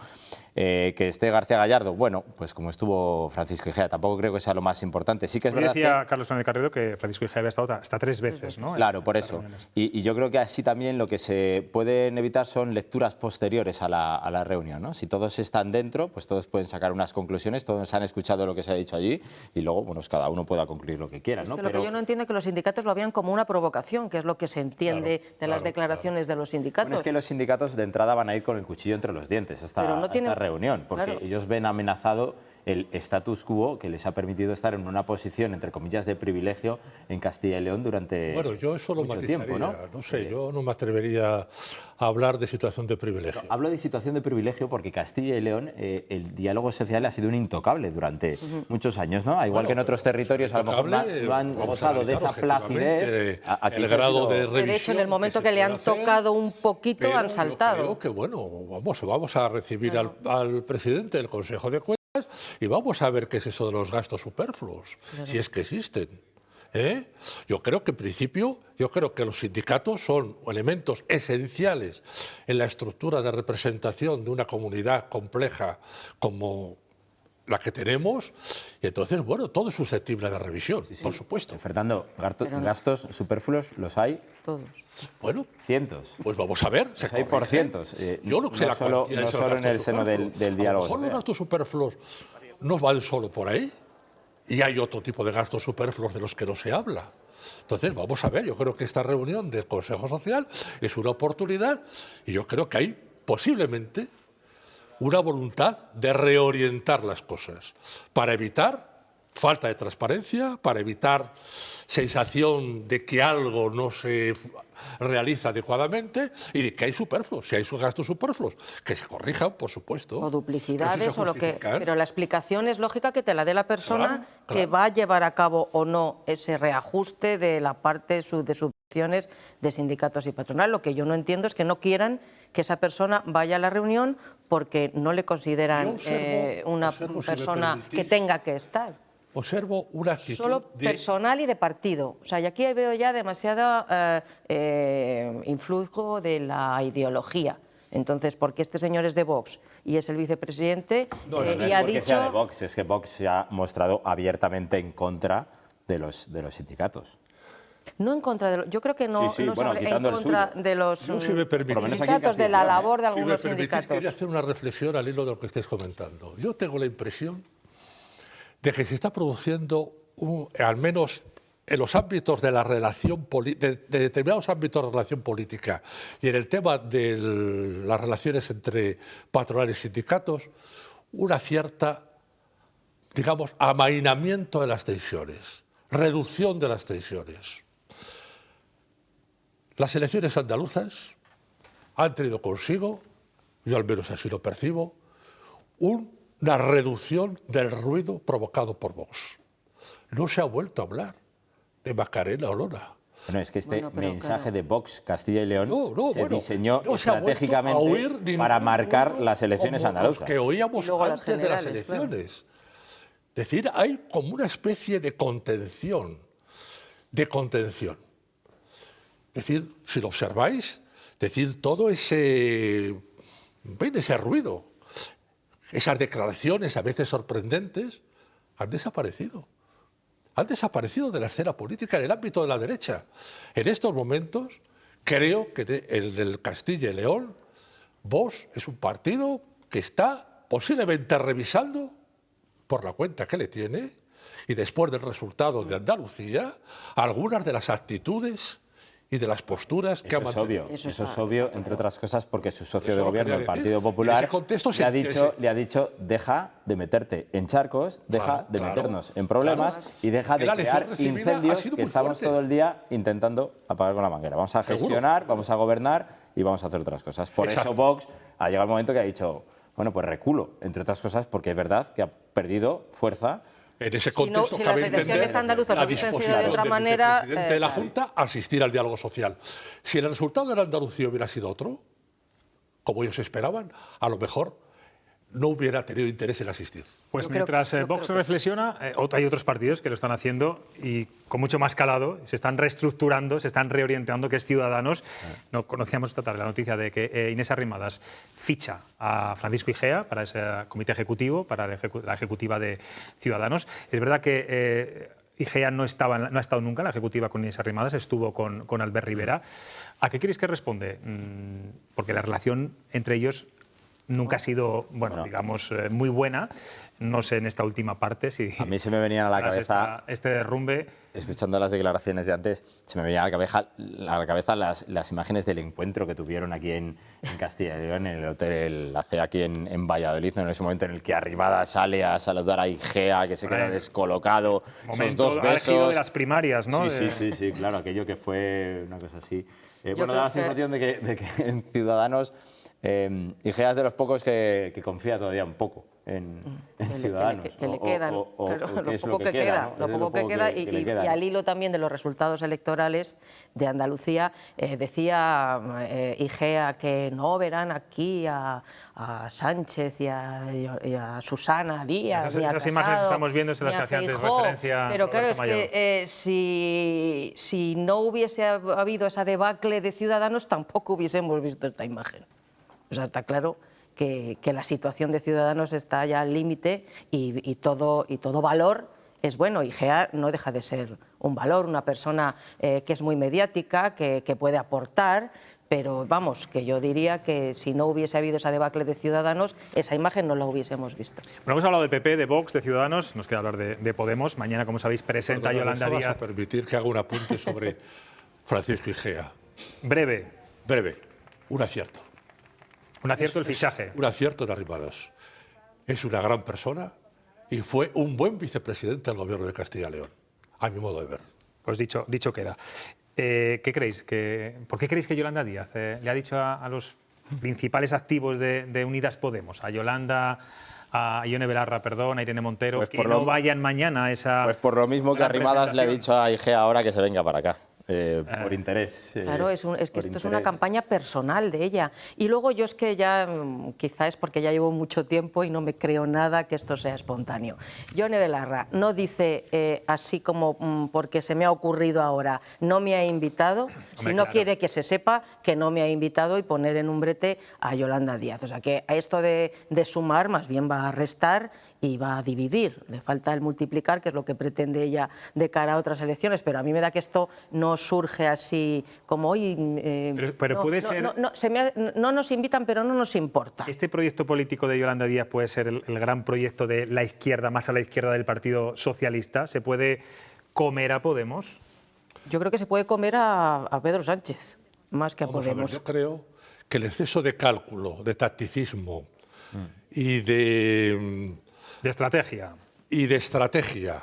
S6: Que esté García Gallardo, bueno, pues como estuvo Francisco Igea, tampoco creo que sea lo más importante. Sí que es verdad
S1: decía Carlos Fernández Carredo que Francisco Igea había estado hasta 3 veces, ¿no?
S6: Claro, por eso. Y yo creo que así también lo que se pueden evitar son lecturas posteriores a la reunión, ¿no? Si todos están dentro, pues todos pueden sacar unas conclusiones, todos han escuchado lo que se ha dicho allí y luego, bueno, cada uno pueda concluir lo que quiera, ¿no?
S7: Lo que yo no entiendo es que los sindicatos lo vean como una provocación, que es lo que se entiende de las declaraciones de los sindicatos.
S6: Bueno, es que los sindicatos de entrada van a ir con el cuchillo entre los dientes a esta reunión, porque ellos ven amenazado el status quo que les ha permitido estar en una posición, entre comillas, de privilegio en Castilla y León durante
S8: yo eso lo
S6: mucho
S8: matizaría,
S6: tiempo, ¿no?
S8: No sé, yo no me atrevería a hablar de situación de privilegio.
S6: Hablo de situación de privilegio porque Castilla y León, el diálogo social ha sido un intocable durante muchos años, ¿no? Igual que en otros territorios a lo mejor lo han gozado de esa placidez.
S8: El grado de revisión.
S7: De hecho, en el momento que le han tocado un poquito, han saltado.
S8: Yo creo que, bueno, vamos a recibir al presidente del Consejo de Cuentas y vamos a ver qué es eso de los gastos superfluos, si es que existen. Yo creo que en principio, los sindicatos son elementos esenciales en la estructura de representación de una comunidad compleja como la que tenemos, y entonces, bueno, todo es susceptible de revisión, por supuesto.
S6: Fernando, gastos superfluos los hay.
S7: Todos.
S8: Bueno,
S6: cientos.
S8: Pues vamos a ver.
S6: Los hay por cientos.
S8: Yo no sé
S6: solo en el seno del diálogo.
S8: A lo mejor los gastos superfluos no van solo por ahí, y hay otro tipo de gastos superfluos de los que no se habla. Entonces, vamos a ver, yo creo que esta reunión del Consejo Social es una oportunidad, y yo creo que hay posiblemente una voluntad de reorientar las cosas para evitar falta de transparencia, para evitar sensación de que algo no se realiza adecuadamente y de que hay superfluos, si hay gastos superfluos, que se corrijan, por supuesto.
S7: O duplicidades o lo que... Pero la explicación es lógica que te la dé la persona que va a llevar a cabo o no ese reajuste de la parte de subvenciones de sindicatos y patronal. Lo que yo no entiendo es que no quieran que esa persona vaya a la reunión porque no le consideran una persona que tenga que estar.
S8: Observo una actitud
S7: solo personal y de partido. O sea, y aquí veo ya demasiado influjo de la ideología. Entonces, porque este señor es de Vox y es el vicepresidente
S6: y ha dicho... Sea de Vox, es que Vox se ha mostrado abiertamente en contra de los sindicatos.
S7: No en contra de los... Yo creo que no, no
S6: bueno,
S7: en contra de los
S8: sindicatos,
S7: de la labor de algunos sindicatos.
S8: Quería hacer una reflexión al hilo de lo que estáis comentando. Yo tengo la impresión de que se está produciendo, al menos en los ámbitos de la relación de determinados ámbitos de relación política y en el tema de las relaciones entre patronales y sindicatos, una cierta, digamos, amainamiento de las tensiones, reducción de las tensiones. Las elecciones andaluzas han tenido consigo, yo al menos así lo percibo, una reducción del ruido provocado por Vox. No se ha vuelto a hablar de Macarena Olona.
S6: Bueno, es que este mensaje de Vox Castilla y León se diseñó estratégicamente para marcar las elecciones andaluzas.
S8: Que oíamos antes de las elecciones. Es decir, hay como una especie de contención. Es decir, si lo observáis, todo ese ruido, esas declaraciones a veces sorprendentes, han desaparecido. Han desaparecido de la escena política en el ámbito de la derecha. En estos momentos, creo que el del Castilla y León, Vox es un partido que está posiblemente revisando por la cuenta que le tiene y después del resultado de Andalucía, algunas de las actitudes y de las posturas que ha mantenido.
S6: Eso es obvio, entre otras cosas, porque su socio de gobierno, el Partido Popular, le ha dicho deja de meterte en charcos, deja de meternos en problemas y deja de crear incendios que estamos todo el día intentando apagar con la manguera. Vamos a gestionar, vamos a gobernar y vamos a hacer otras cosas. Por eso Vox ha llegado el momento que ha dicho, bueno, pues reculo, entre otras cosas, porque es verdad que ha perdido fuerza.
S8: En ese contexto,
S7: si las elecciones andaluzas hubiesen sido de otra manera...
S8: El presidente de la Junta a asistir al diálogo social. Si el resultado de la Andalucía hubiera sido otro, como ellos esperaban, a lo mejor no hubiera tenido interés en asistir.
S1: Pues mientras Vox reflexiona, hay otros partidos que lo están haciendo y con mucho más calado, se están reestructurando, se están reorientando, que es Ciudadanos. No conocíamos esta tarde la noticia de que Inés Arrimadas ficha a Francisco Igea para ese comité ejecutivo, para la ejecutiva de Ciudadanos. Es verdad que Igea no ha estado nunca en la ejecutiva con Inés Arrimadas, estuvo con Albert Rivera. ¿A qué creéis que responde? Porque la relación entre ellos nunca ha sido, bueno, digamos, muy buena. No sé en esta última parte si...
S6: A mí se me venían a la cabeza...
S1: Este derrumbe...
S6: Escuchando las declaraciones de antes, se me venían a la cabeza las imágenes del encuentro que tuvieron aquí en Castilla y León, en el Hotel La Cea, aquí en Valladolid, ¿no? En ese momento en el que Arribada sale a saludar a Igea, que se queda descolocado. Esos dos besos
S1: de las primarias, ¿no?
S6: Sí, claro, aquello que fue una cosa así. Bueno, da la sensación de que en Ciudadanos Igea es de los pocos que confía todavía un poco en Ciudadanos.
S7: Que le quedan, lo poco que queda, ¿no? Lo poco que queda, y al hilo también de los resultados electorales de Andalucía, decía Igea que no verán aquí a Sánchez y a Susana Díaz, ni a
S1: esas
S7: Casado,
S1: imágenes que estamos viendo son las que hacía antes referencia.
S7: Pero claro, es que si no hubiese habido esa debacle de Ciudadanos, tampoco hubiésemos visto esta imagen. O sea, está claro que la situación de Ciudadanos está ya al límite y todo valor es bueno. Igea no deja de ser un valor, una persona que es muy mediática, que puede aportar, pero vamos, que yo diría que si no hubiese habido esa debacle de Ciudadanos, esa imagen no la hubiésemos visto.
S1: Bueno, hemos hablado de PP, de Vox, de Ciudadanos, nos queda hablar de Podemos. Mañana, como sabéis, presenta Yolanda Díaz.
S8: ¿Vas a permitir que haga un apunte sobre Francisco Igea?
S1: Breve.
S8: Un acierto.
S1: Un acierto el fichaje.
S8: Un acierto de Arrimadas. Es una gran persona y fue un buen vicepresidente del Gobierno de Castilla y León, a mi modo de ver.
S1: Pues dicho queda. ¿Qué creéis? ¿Por qué creéis que Yolanda Díaz le ha dicho a los principales activos de Unidas Podemos, a Yolanda, a Ione Belarra, perdón, a Irene Montero, pues que no vayan mañana a esa...
S6: Pues por lo mismo que Arrimadas le ha dicho a Igea ahora que se venga para acá. Por interés.
S7: Claro, es que esto es una campaña personal de ella. Y luego yo es que ya, quizá es porque ya llevo mucho tiempo y no me creo nada que esto sea espontáneo. Ione Belarra no dice así como porque se me ha ocurrido ahora, no me ha invitado, sino quiere que se sepa que no me ha invitado y poner en un brete a Yolanda Díaz. O sea que a esto de sumar más bien va a restar y va a dividir. Le falta el multiplicar, que es lo que pretende ella de cara a otras elecciones, pero a mí me da que esto no surge así como hoy...
S1: pero puede ser...
S7: No nos invitan, pero no nos importa.
S1: ¿Este proyecto político de Yolanda Díaz puede ser el gran proyecto de la izquierda, más a la izquierda del Partido Socialista? ¿Se puede comer a Podemos?
S7: Yo creo que se puede comer a Pedro Sánchez, más que a Podemos.
S8: Yo creo que el exceso de cálculo, de tacticismo y de
S1: estrategia.
S8: Y de estrategia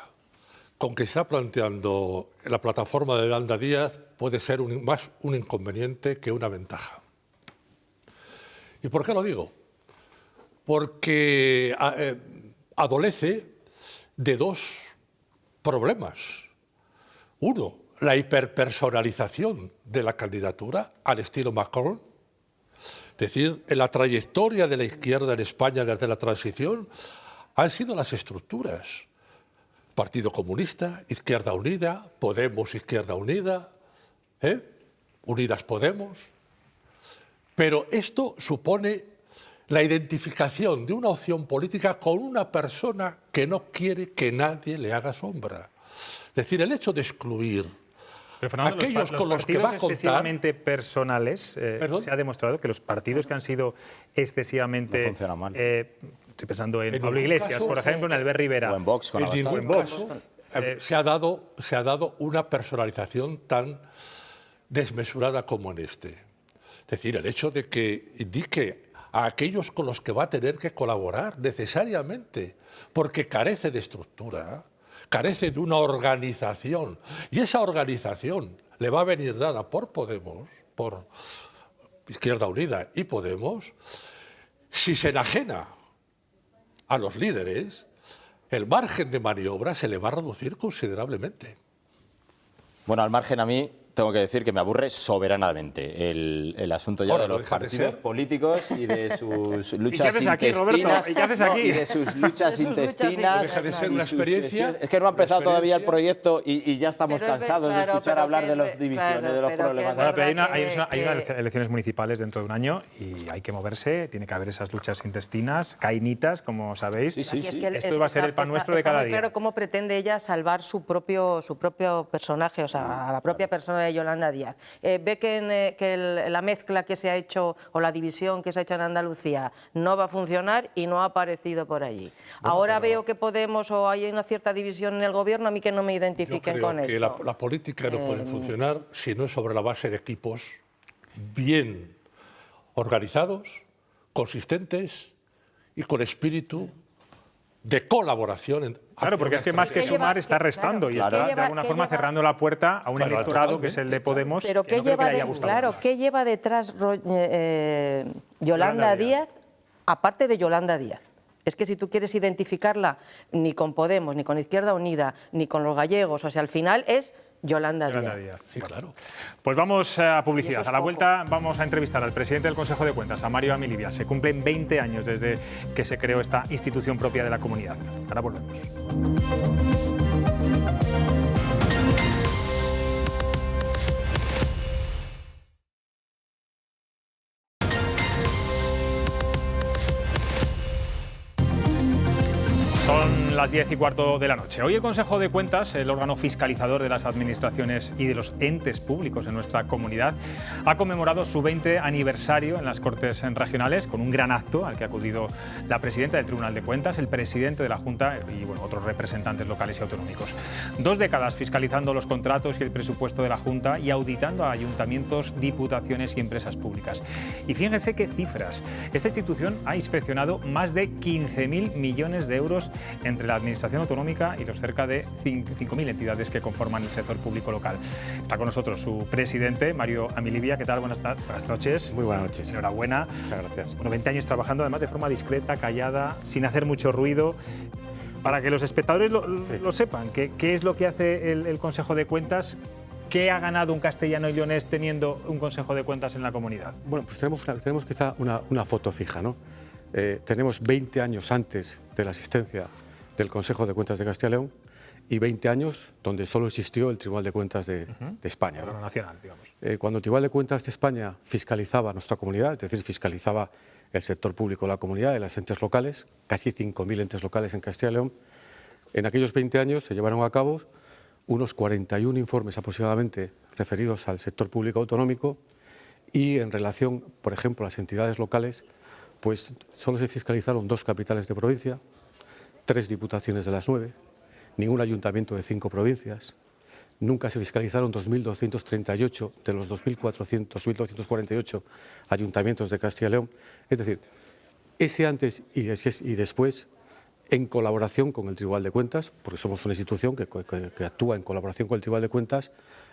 S8: con que se está planteando la plataforma de Yolanda Díaz puede ser más un inconveniente que una ventaja. ¿Y por qué lo digo? Porque adolece de dos problemas. Uno, la hiperpersonalización de la candidatura al estilo Macron. Es decir, en la trayectoria de la izquierda en España desde la transición han sido las estructuras. Partido Comunista, Izquierda Unida, Podemos, Izquierda Unida, Unidas Podemos. Pero esto supone la identificación de una opción política con una persona que no quiere que nadie le haga sombra. Es decir, el hecho de excluir aquellos con los que va a contar...
S1: excesivamente personales, se ha demostrado que los partidos que han sido excesivamente...
S6: No funciona mal.
S1: Estoy pensando en Pablo Iglesias, por ejemplo, en Albert Rivera.
S6: O en Vox, con
S8: en Vox. Se ha dado una personalización tan desmesurada como en este. Es decir, el hecho de que indique a aquellos con los que va a tener que colaborar necesariamente, porque carece de estructura, carece de una organización, y esa organización le va a venir dada por Podemos, por Izquierda Unida y Podemos, si se enajena a los líderes, el margen de maniobra se le va a reducir considerablemente.
S6: Bueno, al margen a mí tengo que decir que me aburre soberanamente el asunto ya de los partidos políticos y de sus luchas intestinas.
S1: ¿Y qué haces aquí?
S6: Y de sus luchas intestinas.
S8: Deja de ser una experiencia.
S6: Es que no ha empezado todavía el proyecto y ya estamos cansados de escuchar hablar de las divisiones, de los problemas.
S1: Pero hay unas elecciones municipales dentro de un año y hay que moverse, tiene que haber esas luchas intestinas, cainitas, como sabéis.
S6: Sí.
S1: Esto va a ser el pan nuestro de cada día.
S7: Claro, cómo pretende ella salvar su propio personaje, o sea, a la propia persona de de Yolanda Díaz. Ve que la mezcla que se ha hecho o la división que se ha hecho en Andalucía no va a funcionar y no ha aparecido por allí. Bueno, ahora veo que Podemos o hay una cierta división en el gobierno, a mí que no me identifiquen con esto.
S8: Yo creo que la política no puede funcionar si no es sobre la base de equipos bien organizados, consistentes y con espíritu de colaboración.
S1: Claro, porque es que más que sumar está restando y está de alguna forma cerrando la puerta a un electorado que es el de Podemos.
S7: Pero ¿qué lleva detrás Yolanda Díaz, aparte de Yolanda Díaz? Es que si tú quieres identificarla ni con Podemos, ni con Izquierda Unida, ni con los gallegos, o sea, al final es Yolanda Díaz.
S1: Sí, claro. Pues vamos a publicidad. A la vuelta vamos a entrevistar al presidente del Consejo de Cuentas, a Mario Amilibia. Se cumplen 20 años desde que se creó esta institución propia de la comunidad. Ahora volvemos. Son las 10:15 de la noche. Hoy el Consejo de Cuentas, el órgano fiscalizador de las administraciones y de los entes públicos en nuestra comunidad, ha conmemorado su 20 aniversario en las Cortes Regionales con un gran acto al que ha acudido la presidenta del Tribunal de Cuentas, el presidente de la Junta y otros representantes locales y autonómicos. 2 décadas fiscalizando los contratos y el presupuesto de la Junta y auditando a ayuntamientos, diputaciones y empresas públicas. Y fíjense qué cifras. Esta institución ha inspeccionado más de 15.000 millones de euros entre la Administración autonómica y los cerca de 5.000 entidades que conforman el sector público local. Está con nosotros su presidente, Mario Amilibia. ¿Qué tal? Buenas noches.
S14: Muy buenas noches.
S1: Enhorabuena.
S14: Muchas gracias.
S1: 20 años trabajando, además de forma discreta, callada, sin hacer mucho ruido. Para que los espectadores lo sepan, ¿qué es lo que hace el Consejo de Cuentas? ¿Qué ha ganado un castellano y leonés teniendo un Consejo de Cuentas en la comunidad?
S14: Bueno, pues tenemos quizá una foto fija, ¿no? Tenemos 20 años antes de la existencia del Consejo de Cuentas de Castilla y León y 20 años donde solo existió el Tribunal de Cuentas de España.
S1: ¿No? Nacional, digamos.
S14: Cuando el Tribunal de Cuentas de España fiscalizaba nuestra comunidad, es decir, fiscalizaba el sector público de la comunidad y los entes locales, casi 5.000 entes locales en Castilla y León, en aquellos 20 años se llevaron a cabo unos 41 informes aproximadamente referidos al sector público autonómico y en relación, por ejemplo, a las entidades locales, pues solo se fiscalizaron 2 capitales de provincia, 3 diputaciones de las 9, ningún ayuntamiento de 5 provincias, nunca se fiscalizaron 2.238 de los 2.248 ayuntamientos de Castilla y León. Es decir, ese antes y después, en colaboración con el Tribunal de Cuentas, porque somos una institución que actúa en colaboración con el Tribunal de Cuentas,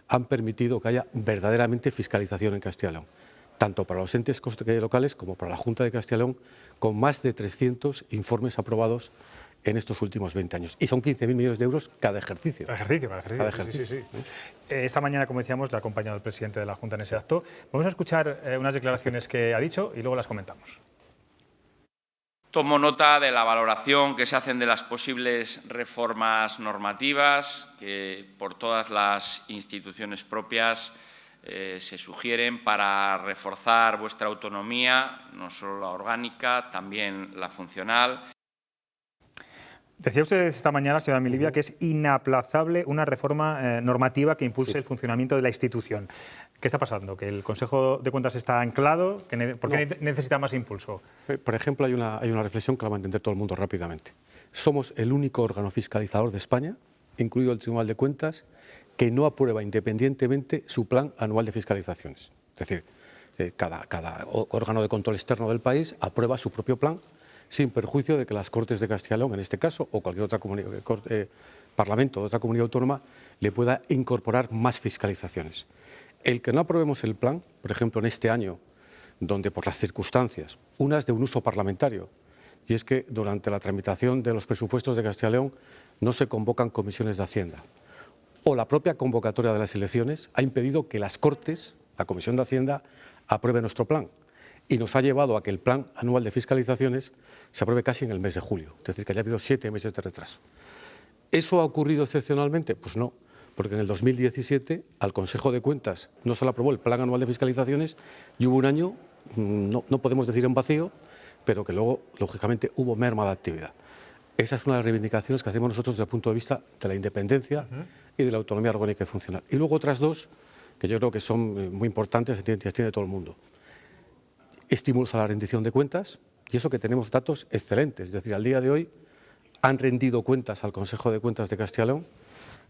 S14: han permitido que haya verdaderamente fiscalización en Castilla y León, tanto para los entes locales como para la Junta de Castilla y León, con más de 300 informes aprobados en estos últimos 20 años. Y son 15.000 millones de euros cada ejercicio.
S1: Cada ejercicio. Sí. Esta mañana, como decíamos, le ha acompañado el presidente de la Junta en ese acto. Vamos a escuchar unas declaraciones que ha dicho y luego las comentamos.
S15: Tomo nota de la valoración que se hacen de las posibles reformas normativas que por todas las instituciones propias se sugieren para reforzar vuestra autonomía, no solo la orgánica, también la funcional.
S1: Decía usted esta mañana, señora Amilibia, que es inaplazable una reforma normativa que impulse el funcionamiento de la institución. ¿Qué está pasando? ¿Que el Consejo de Cuentas está anclado? ¿Por qué necesita más impulso?
S14: Por ejemplo, hay una reflexión que la va a entender todo el mundo rápidamente. Somos el único órgano fiscalizador de España, incluido el Tribunal de Cuentas, que no aprueba independientemente su plan anual de fiscalizaciones. Es decir, cada órgano de control externo del país aprueba su propio plan, sin perjuicio de que las Cortes de Castilla y León, en este caso, o cualquier otra parlamento de otra comunidad autónoma, le pueda incorporar más fiscalizaciones. El que no aprobemos el plan, por ejemplo, en este año, donde por las circunstancias, unas de un uso parlamentario, y es que durante la tramitación de los presupuestos de Castilla y León no se convocan comisiones de Hacienda, o la propia convocatoria de las elecciones ha impedido que las Cortes, la Comisión de Hacienda, apruebe nuestro plan. Y nos ha llevado a que el plan anual de fiscalizaciones se apruebe casi en el mes de julio, es decir, que haya habido 7 meses de retraso. ¿Eso ha ocurrido excepcionalmente? Pues no, porque en el 2017 al Consejo de Cuentas no se le aprobó el plan anual de fiscalizaciones y hubo un año, no podemos decir en vacío, pero que luego, lógicamente, hubo merma de actividad. Esa es una de las reivindicaciones que hacemos nosotros desde el punto de vista de la independencia y de la autonomía orgánica y funcional. Y luego otras 2 que yo creo que son muy importantes y las tiene todo el mundo. Estímulos a la rendición de cuentas, y eso que tenemos datos excelentes. Es decir, al día de hoy han rendido cuentas al Consejo de Cuentas de Castilla y León,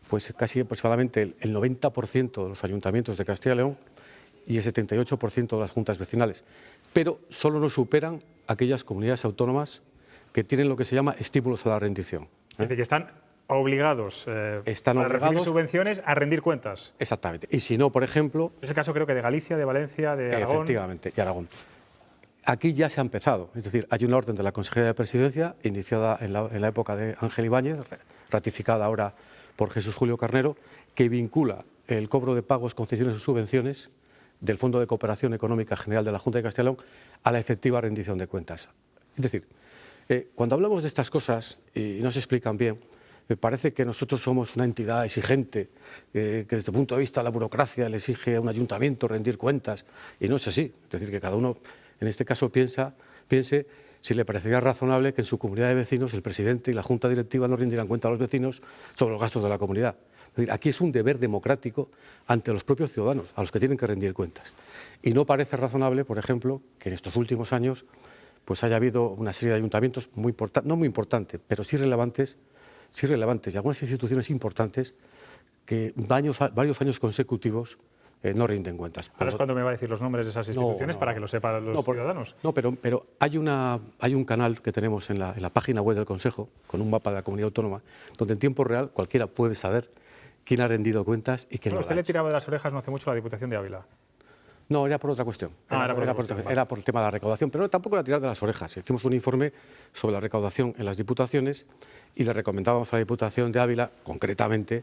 S14: pues casi aproximadamente el 90% de los ayuntamientos de Castilla y León y el 78% de las juntas vecinales. Pero solo nos superan aquellas comunidades autónomas que tienen lo que se llama estímulos a la rendición.
S1: Es decir, que están obligados, para recibir subvenciones, a rendir cuentas.
S14: Exactamente. Y si no, por ejemplo...
S1: Es el caso, creo que de Galicia, de Valencia, de Aragón.
S14: Efectivamente, y Aragón. Aquí ya se ha empezado. Es decir, hay una orden de la Consejería de Presidencia, iniciada en la época de Ángel Ibáñez, ratificada ahora por Jesús Julio Carnero, que vincula el cobro de pagos, concesiones y subvenciones del Fondo de Cooperación Económica General de la Junta de Castilla y León a la efectiva rendición de cuentas. Es decir, cuando hablamos de estas cosas y no se explican bien, me parece que nosotros somos una entidad exigente, que desde el punto de vista de la burocracia le exige a un ayuntamiento rendir cuentas, y no es así. Es decir, que cada uno, en este caso, piense si le parecería razonable que en su comunidad de vecinos el presidente y la junta directiva no rindieran cuenta a los vecinos sobre los gastos de la comunidad. Es decir, aquí es un deber democrático ante los propios ciudadanos, a los que tienen que rendir cuentas. Y no parece razonable, por ejemplo, que en estos últimos años pues haya habido una serie de ayuntamientos muy importantes, no muy importantes, pero sí relevantes, y algunas instituciones importantes que varios años consecutivos no rinden cuentas.
S1: Ahora es cuando me va a decir los nombres de esas instituciones para que lo sepan los ciudadanos.
S14: No, pero hay un canal que tenemos en la página web del Consejo, con un mapa de la comunidad autónoma, donde en tiempo real cualquiera puede saber quién ha rendido cuentas y quién no lo ha hecho.
S1: Usted le tiraba de las orejas no hace mucho a la Diputación de Ávila.
S14: No, era por otra cuestión. Era por el tema de la recaudación, pero tampoco era tirar de las orejas. Hicimos un informe sobre la recaudación en las diputaciones y le recomendábamos a la Diputación de Ávila, concretamente,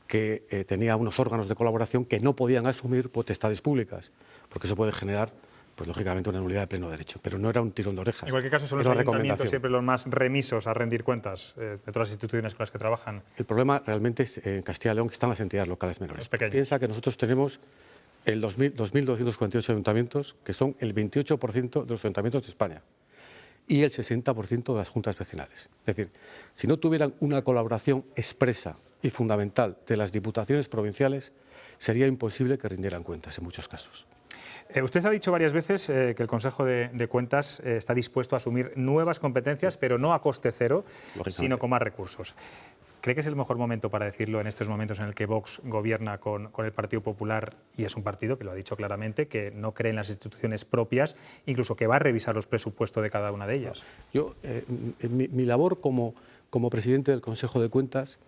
S14: que tenía unos órganos de colaboración que no podían asumir potestades públicas, porque eso puede generar, pues lógicamente, una nulidad de pleno derecho. Pero no era un tirón de orejas.
S1: En cualquier caso, son los ayuntamientos siempre los más remisos a rendir cuentas de todas las instituciones con las que trabajan.
S14: El problema realmente es en Castilla y León, que están las entidades locales menores. Piensa que nosotros tenemos el 2.248 ayuntamientos, que son el 28% de los ayuntamientos de España, y el 60% de las juntas vecinales. Es decir, si no tuvieran una colaboración expresa y fundamental de las diputaciones provinciales, sería imposible que rindieran cuentas en muchos casos.
S1: Usted ha dicho varias veces que el Consejo de Cuentas está dispuesto a asumir nuevas competencias, pero no a coste cero, sino con más recursos. ¿Cree que es el mejor momento para decirlo en estos momentos en el que Vox gobierna con el Partido Popular y es un partido que lo ha dicho claramente, que no cree en las instituciones propias, incluso que va a revisar los presupuestos de cada una de ellas?
S14: Yo, mi labor como presidente del Consejo de Cuentas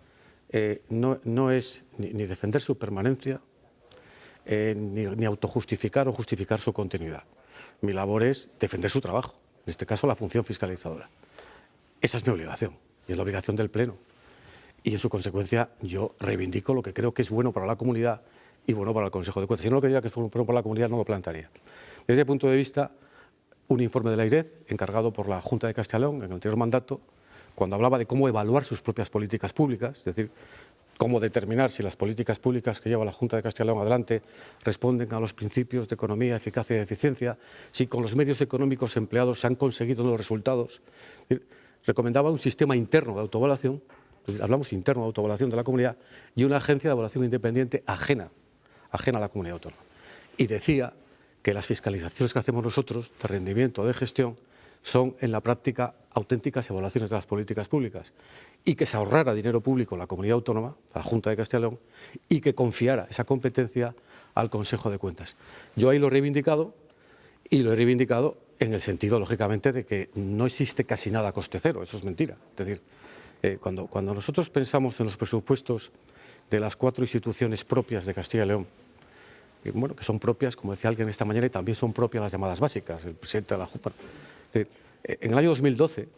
S14: no es ni defender su permanencia, ni autojustificar o justificar su continuidad. Mi labor es defender su trabajo, en este caso la función fiscalizadora. Esa es mi obligación y es la obligación del Pleno. Y en su consecuencia yo reivindico lo que creo que es bueno para la comunidad y bueno para el Consejo de Cuentas. Si no lo quería que es bueno para la comunidad no lo plantearía. Desde ese punto de vista, un informe de la AIREF encargado por la Junta de Castilla y León en el anterior mandato, cuando hablaba de cómo evaluar sus propias políticas públicas, es decir, cómo determinar si las políticas públicas que lleva la Junta de Castilla y León adelante responden a los principios de economía, eficacia y eficiencia, si con los medios económicos empleados se han conseguido los resultados. Recomendaba un sistema interno de autoevaluación, hablamos interno de autoevaluación de la comunidad, y una agencia de evaluación independiente ajena a la comunidad autónoma. Y decía que las fiscalizaciones que hacemos nosotros de rendimiento, de gestión, son en la práctica auténticas evaluaciones de las políticas públicas y que se ahorrara dinero público la comunidad autónoma, la Junta de Castilla y León, y que confiara esa competencia al Consejo de Cuentas. Yo ahí lo he reivindicado y lo he reivindicado en el sentido, lógicamente, de que no existe casi nada a coste cero, eso es mentira. Es decir, cuando nosotros pensamos en los presupuestos de las 4 instituciones propias de Castilla y León, bueno, que son propias, como decía alguien esta mañana, y también son propias las llamadas básicas, el presidente de la Junta. En el año 2012,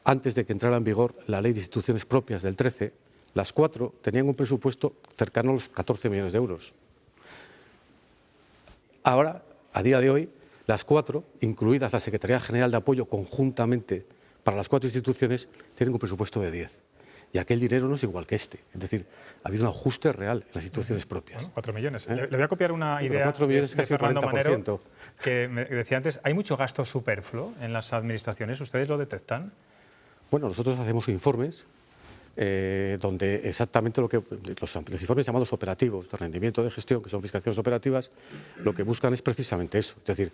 S14: antes de que entrara en vigor la Ley de Instituciones Propias del 13, las 4 tenían un presupuesto cercano a los 14 millones de euros. Ahora, a día de hoy, las 4, incluidas la Secretaría General de Apoyo conjuntamente para las 4 instituciones, tienen un presupuesto de 10. Y aquel dinero no es igual que este. Es decir, ha habido un ajuste real en las instituciones propias.
S1: Bueno, 4 millones. Le voy a copiar una idea
S14: 4 millones
S1: de
S14: casi el
S1: Fernando
S14: 40%.
S1: Manero, que me decía antes, ¿hay mucho gasto superfluo en las administraciones? ¿Ustedes lo detectan?
S14: Bueno, nosotros hacemos informes donde exactamente los informes llamados operativos de rendimiento de gestión, que son fiscalizaciones operativas, lo que buscan es precisamente eso, es decir,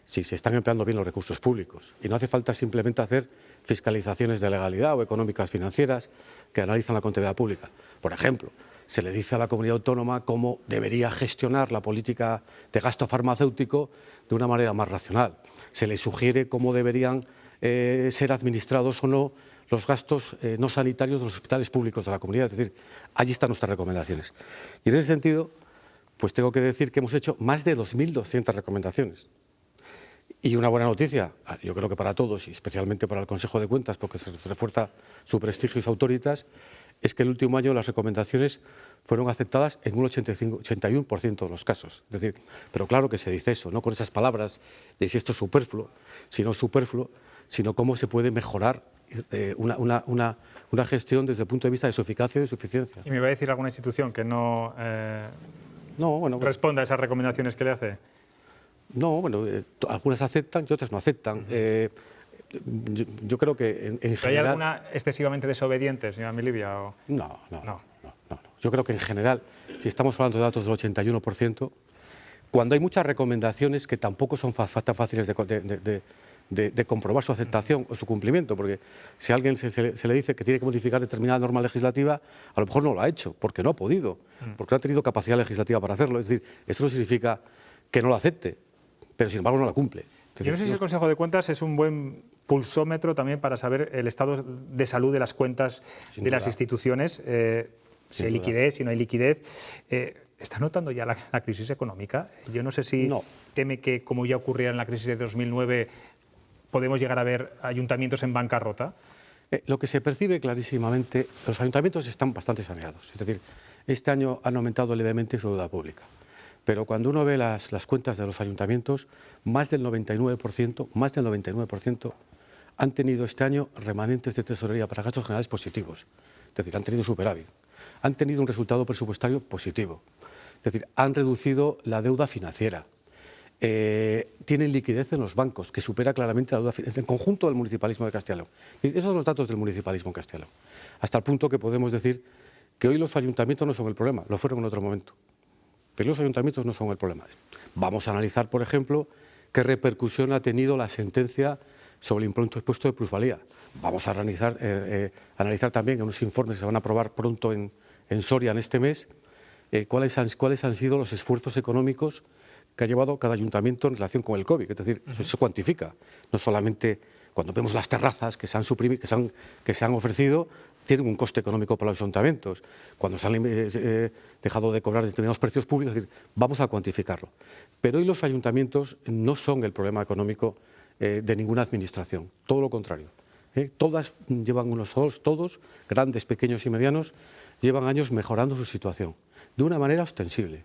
S14: si se están empleando bien los recursos públicos. Y no hace falta simplemente hacer fiscalizaciones de legalidad o económicas financieras que analizan la contabilidad pública. Por ejemplo, se le dice a la comunidad autónoma cómo debería gestionar la política de gasto farmacéutico de una manera más racional. Se le sugiere cómo deberían ser administrados o no los gastos no sanitarios de los hospitales públicos de la comunidad. Es decir, allí están nuestras recomendaciones. Y en ese sentido, pues tengo que decir que hemos hecho más de 2.200 recomendaciones. Y una buena noticia, yo creo que para todos, y especialmente para el Consejo de Cuentas, porque se refuerza su prestigio y su autoritas, es que el último año las recomendaciones fueron aceptadas en un 81% de los casos. Es decir, pero claro que se dice eso, no con esas palabras de si esto es superfluo, sino cómo se puede mejorar una gestión desde el punto de vista de su eficacia y de su eficiencia.
S1: ¿Y me va a decir alguna institución que no responda a esas recomendaciones que le hace?
S14: No, bueno, algunas aceptan y otras no aceptan. Yo creo que en general...
S1: ¿Hay alguna excesivamente desobediente, señora Melibia? O...
S14: No. Yo creo que en general, si estamos hablando de datos del 81%, cuando hay muchas recomendaciones que tampoco son tan fáciles de comprobar su aceptación o su cumplimiento, porque si a alguien se le dice que tiene que modificar determinada norma legislativa, a lo mejor no lo ha hecho, porque no ha podido, porque no ha tenido capacidad legislativa para hacerlo. Es decir, eso no significa que no lo acepte, pero sin embargo no la cumple.
S1: Yo no sé si el Consejo de Cuentas es un buen pulsómetro también para saber el estado de salud de las cuentas de las instituciones, si hay liquidez, si no hay liquidez. ¿Está notando ya la crisis económica? Yo no sé si teme que, como ya ocurría en la crisis de 2009, podemos llegar a ver ayuntamientos en bancarrota.
S14: Lo que se percibe clarísimamente, los ayuntamientos están bastante saneados. Es decir, este año han aumentado levemente su deuda pública. Pero cuando uno ve las cuentas de los ayuntamientos, más del 99% han tenido este año remanentes de tesorería para gastos generales positivos. Es decir, han tenido superávit. Han tenido un resultado presupuestario positivo. Es decir, han reducido la deuda financiera. Tienen liquidez en los bancos, que supera claramente la deuda financiera, en conjunto del municipalismo de Castilla y León. Esos son los datos del municipalismo en Castilla y León. Hasta el punto que podemos decir que hoy los ayuntamientos no son el problema, lo fueron en otro momento. Pero los ayuntamientos no son el problema. Vamos a analizar, por ejemplo, qué repercusión ha tenido la sentencia sobre el impuesto de plusvalía. Vamos a analizar también en unos informes que se van a aprobar pronto en Soria en este mes, cuáles han sido los esfuerzos económicos que ha llevado cada ayuntamiento en relación con el COVID. Es decir, eso se cuantifica. No solamente cuando vemos las terrazas que se han suprimido, que se han ofrecido, tienen un coste económico para los ayuntamientos. Cuando se han dejado de cobrar determinados precios públicos, es decir, vamos a cuantificarlo. Pero hoy los ayuntamientos no son el problema económico de ninguna administración, todo lo contrario. Todas llevan todos, grandes, pequeños y medianos, llevan años mejorando su situación, de una manera ostensible.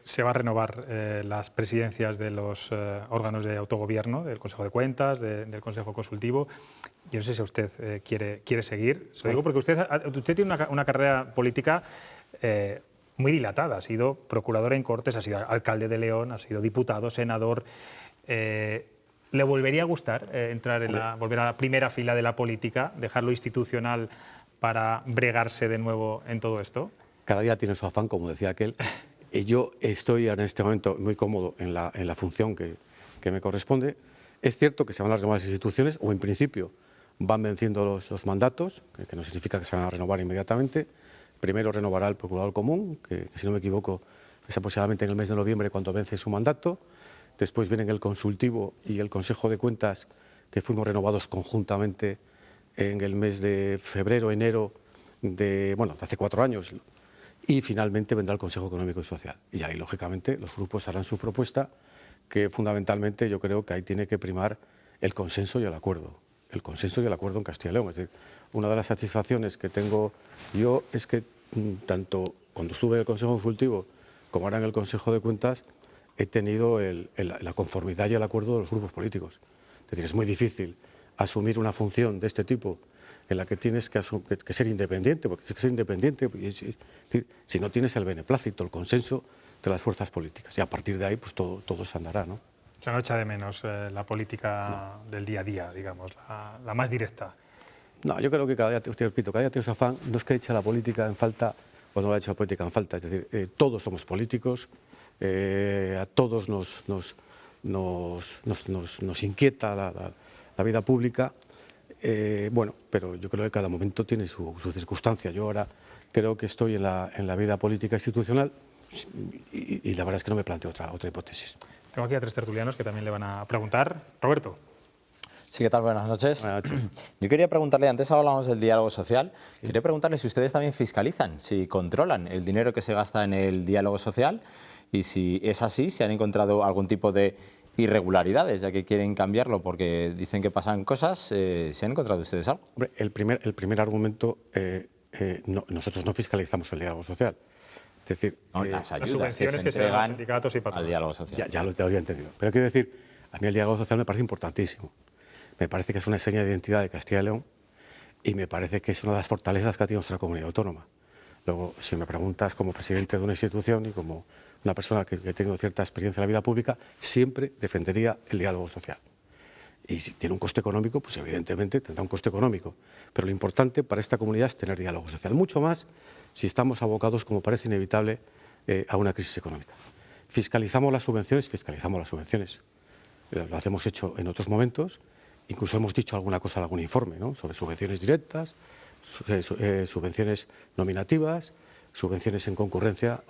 S1: Se va a renovar las presidencias de los órganos de autogobierno, del Consejo de Cuentas, del Consejo Consultivo. Yo no sé si usted quiere seguir. Se lo digo porque usted tiene una carrera política muy dilatada. Ha sido procurador en Cortes, ha sido alcalde de León, ha sido diputado, senador. ¿Le volvería a gustar volver a la primera fila de la política, dejar lo institucional para bregarse de nuevo en todo esto?
S14: Cada día tiene su afán, como decía aquel. Yo estoy en este momento muy cómodo en la función que me corresponde. Es cierto que se van a renovar las instituciones, o en principio van venciendo los mandatos, que no significa que se van a renovar inmediatamente. Primero renovará el Procurador Común, que si no me equivoco es aproximadamente en el mes de noviembre cuando vence su mandato. Después vienen el Consultivo y el Consejo de Cuentas, que fuimos renovados conjuntamente en el mes de febrero, enero de hace 4 años. Y finalmente vendrá el Consejo Económico y Social. Y ahí, lógicamente, los grupos harán su propuesta, que fundamentalmente yo creo que ahí tiene que primar el consenso y el acuerdo. El consenso y el acuerdo en Castilla y León. Es decir, una de las satisfacciones que tengo yo es que tanto cuando estuve en el Consejo Consultivo como ahora en el Consejo de Cuentas he tenido la conformidad y el acuerdo de los grupos políticos. Es decir, es muy difícil asumir una función de este tipo en la que tienes que ser independiente, porque tienes que ser independiente, es decir, si no tienes el beneplácito, el consenso de las fuerzas políticas. Y a partir de ahí, pues todo se andará, ¿no?
S1: O sea, no echa de menos la política del día a día, digamos, la más directa.
S14: No, yo creo que cada día, te repito, cada día tiene su afán, no es que eche la política en falta o no la eche la política en falta, es decir, todos somos políticos, a todos nos inquieta la vida pública, bueno, pero yo creo que cada momento tiene su circunstancia. Yo ahora creo que estoy en la vida política institucional y la verdad es que no me planteo otra hipótesis.
S1: Tengo aquí a 3 tertulianos que también le van a preguntar. Roberto.
S6: Sí, ¿qué tal? Buenas noches. Yo quería preguntarle, antes hablábamos del diálogo social, quería preguntarle si ustedes también fiscalizan, si controlan el dinero que se gasta en el diálogo social y si es así, si han encontrado algún tipo de irregularidades, ya que quieren cambiarlo porque dicen que pasan cosas, ¿se han encontrado ustedes algo?
S14: Hombre, el primer argumento, nosotros no fiscalizamos el diálogo social. Es decir,
S1: las ayudas que se entregan a los sindicatos y
S6: al diálogo social.
S14: Ya lo había entendido. Pero quiero decir, a mí el diálogo social me parece importantísimo. Me parece que es una seña de identidad de Castilla y León y me parece que es una de las fortalezas que ha tenido nuestra comunidad autónoma. Luego, si me preguntas como presidente de una institución y como una persona que tengo cierta experiencia en la vida pública, siempre defendería el diálogo social. Y si tiene un coste económico, pues evidentemente tendrá un coste económico. Pero lo importante para esta comunidad es tener diálogo social. Mucho más si estamos abocados, como parece inevitable, a una crisis económica. Fiscalizamos las subvenciones. Lo hemos hecho en otros momentos. Incluso hemos dicho alguna cosa en algún informe, ¿no?, sobre subvenciones directas, subvenciones nominativas, subvenciones en concurrencia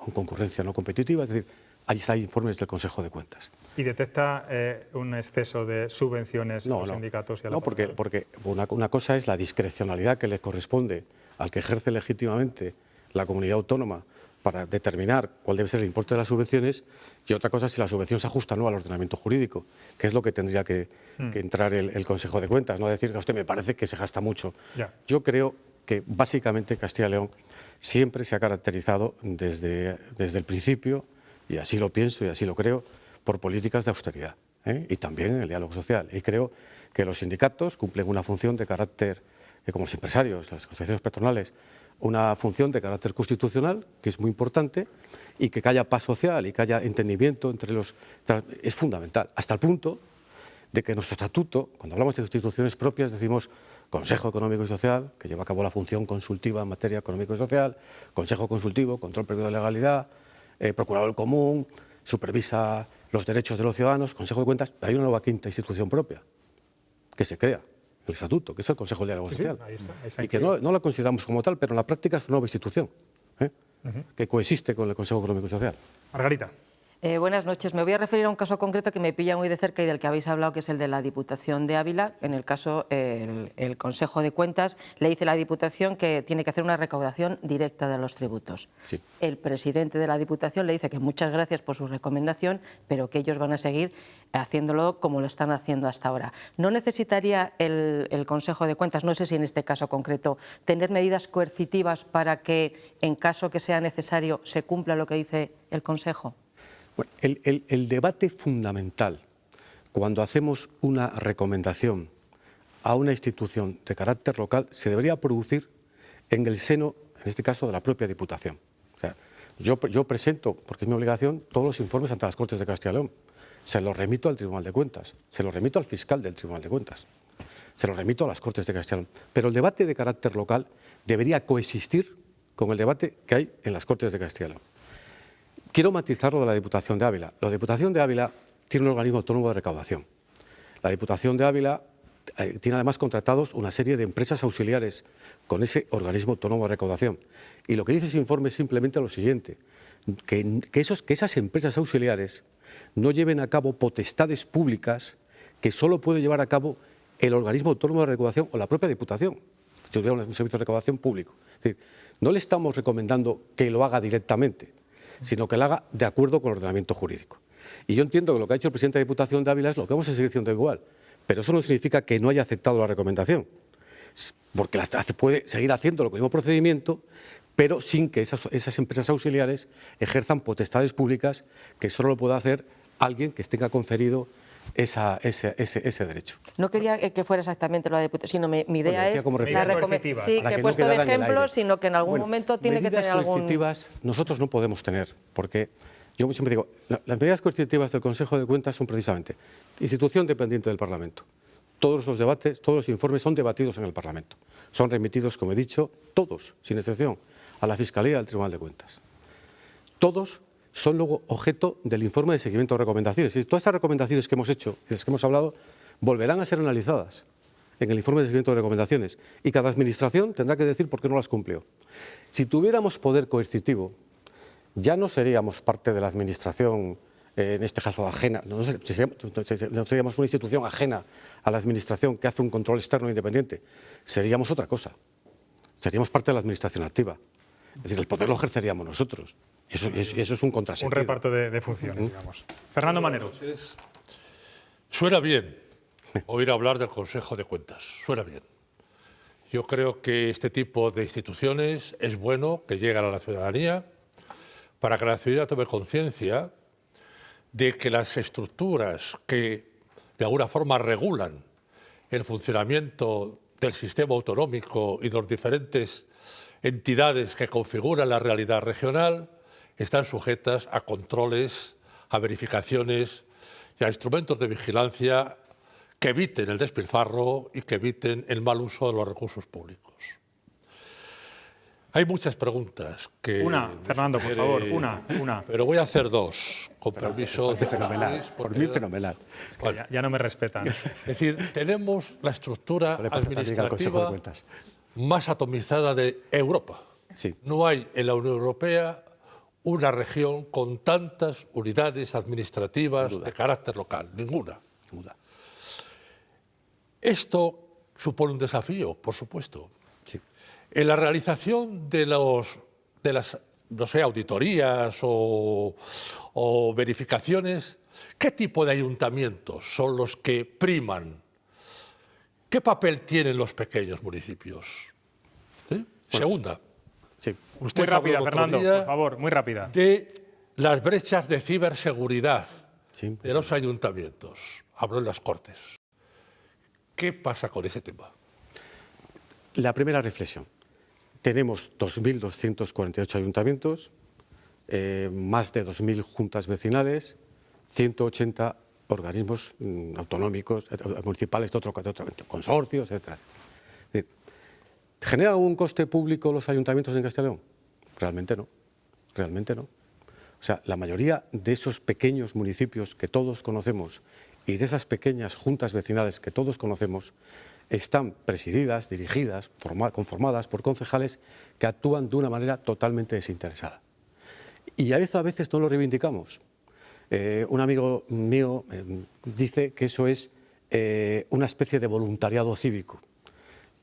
S14: no competitiva. Es decir, ahí hay informes del Consejo de Cuentas.
S1: ¿Y detecta un exceso de subvenciones a los sindicatos y a la
S14: patronal? Porque una cosa es la discrecionalidad que le corresponde al que ejerce legítimamente la comunidad autónoma para determinar cuál debe ser el importe de las subvenciones, y otra cosa es si la subvención se ajusta o no al ordenamiento jurídico, que es lo que tendría que entrar el Consejo de Cuentas, no decir que a usted me parece que se gasta mucho.
S1: Ya.
S14: Yo creo que básicamente Castilla y León siempre se ha caracterizado desde el principio, y así lo pienso y así lo creo, por políticas de austeridad, y también en el diálogo social. Y creo que los sindicatos cumplen una función de carácter, como los empresarios, las asociaciones patronales, una función de carácter constitucional, que es muy importante, y que haya paz social y que haya entendimiento entre los... es fundamental, hasta el punto de que nuestro estatuto, cuando hablamos de instituciones propias, decimos Consejo Económico y Social, que lleva a cabo la función consultiva en materia económico y social, Consejo Consultivo, control previo de legalidad, Procurador común, supervisa los derechos de los ciudadanos, Consejo de Cuentas, pero hay una nueva quinta institución propia que se crea, el Estatuto, que es el Consejo de Diálogo Social.
S1: Ahí está
S14: y que no la consideramos como tal, pero en la práctica es una nueva institución que coexiste con el Consejo Económico y Social.
S1: Margarita.
S7: Buenas noches. Me voy a referir a un caso concreto que me pilla muy de cerca y del que habéis hablado, que es el de la Diputación de Ávila. En el caso, el Consejo de Cuentas le dice a la Diputación que tiene que hacer una recaudación directa de los tributos.
S14: Sí.
S7: El presidente de la Diputación le dice que muchas gracias por su recomendación, pero que ellos van a seguir haciéndolo como lo están haciendo hasta ahora. ¿No necesitaría el Consejo de Cuentas, no sé si en este caso concreto, tener medidas coercitivas para que, en caso que sea necesario, se cumpla lo que dice el Consejo?
S14: Bueno, el debate fundamental cuando hacemos una recomendación a una institución de carácter local se debería producir en el seno, en este caso, de la propia Diputación. O sea, yo presento, porque es mi obligación, todos los informes ante las Cortes de Castilla y León. Se los remito al Tribunal de Cuentas, se los remito al fiscal del Tribunal de Cuentas, se los remito a las Cortes de Castilla y León. Pero el debate de carácter local debería coexistir con el debate que hay en las Cortes de Castilla y León. Quiero matizar lo de la Diputación de Ávila. La Diputación de Ávila tiene un organismo autónomo de recaudación. La Diputación de Ávila tiene además contratados una serie de empresas auxiliares con ese organismo autónomo de recaudación. Y lo que dice ese informe es simplemente lo siguiente, que esas empresas auxiliares no lleven a cabo potestades públicas que solo puede llevar a cabo el organismo autónomo de recaudación o la propia Diputación, si tuviera un servicio de recaudación público. Es decir, no le estamos recomendando que lo haga directamente, sino que lo haga de acuerdo con el ordenamiento jurídico. Y yo entiendo que lo que ha hecho el presidente de la Diputación de Ávila es lo que vamos a seguir haciendo igual, pero eso no significa que no haya aceptado la recomendación, porque puede seguir haciéndolo con el mismo procedimiento, pero sin que esas empresas auxiliares ejerzan potestades públicas que solo lo pueda hacer alguien que tenga conferido ese derecho.
S7: No quería que fuera exactamente lo de Diputación, sino mi idea es
S1: la recomendación.
S7: Sí, que he puesto de ejemplo, sino que en algún momento tiene que tener algún...
S14: Medidas coercitivas nosotros no podemos tener, porque yo siempre digo, las medidas coercitivas del Consejo de Cuentas son precisamente institución dependiente del Parlamento, todos los debates, todos los informes son debatidos en el Parlamento. Son remitidos, como he dicho, todos, sin excepción, a la Fiscalía y al Tribunal de Cuentas. Todos son luego objeto del informe de seguimiento de recomendaciones. Y todas estas recomendaciones que hemos hecho y de las que hemos hablado volverán a ser analizadas en el informe de seguimiento de recomendaciones y cada administración tendrá que decir por qué no las cumplió. Si tuviéramos poder coercitivo, ya no seríamos parte de la administración, en este caso ajena, no seríamos una institución ajena a la administración que hace un control externo independiente, seríamos otra cosa, seríamos parte de la administración activa. Es decir, el poder lo ejerceríamos nosotros. Eso es un contrasentido.
S1: Un reparto de funciones, digamos. Fernando Manero.
S8: Suena bien oír hablar del Consejo de Cuentas, suena bien. Yo creo que este tipo de instituciones es bueno que lleguen a la ciudadanía para que la ciudadanía tome conciencia de que las estructuras que de alguna forma regulan el funcionamiento del sistema autonómico y de las diferentes entidades que configuran la realidad regional están sujetas a controles, a verificaciones y a instrumentos de vigilancia que eviten el despilfarro y que eviten el mal uso de los recursos públicos. Hay muchas preguntas que...
S1: Fernando, por favor, una.
S8: Pero voy a hacer dos, con permiso de
S14: fenomenal, por mí fenomenal.
S1: Es que ya no me respetan.
S8: Es decir, tenemos la estructura administrativa más atomizada de Europa.
S14: Sí.
S8: No hay en la Unión Europea una región con tantas unidades administrativas de carácter local, ninguna. Esto supone un desafío, por supuesto.
S14: Sí.
S8: En la realización de las no sé, auditorías o verificaciones, ¿qué tipo de ayuntamientos son los que priman? ¿Qué papel tienen los pequeños municipios? ¿Sí? Segunda.
S14: Sí.
S8: Usted
S1: muy rápida,
S8: habló
S1: Fernando,
S8: otro día
S1: por favor, muy rápida.
S8: de las brechas de ciberseguridad
S14: Sí.
S8: de los ayuntamientos. Habló en las Cortes. ¿Qué pasa con ese tema?
S14: La primera reflexión. Tenemos 2.248 ayuntamientos, más de 2.000 juntas vecinales, 180 organismos autonómicos, municipales, de otro consorcios, etc. ¿Generan un coste público los ayuntamientos en Castilla y León? Realmente no. Realmente no. O sea, la mayoría de esos pequeños municipios que todos conocemos y de esas pequeñas juntas vecinales que todos conocemos están presididas, dirigidas, conformadas por concejales que actúan de una manera totalmente desinteresada. Y a veces no lo reivindicamos. Un amigo mío dice que eso es una especie de voluntariado cívico.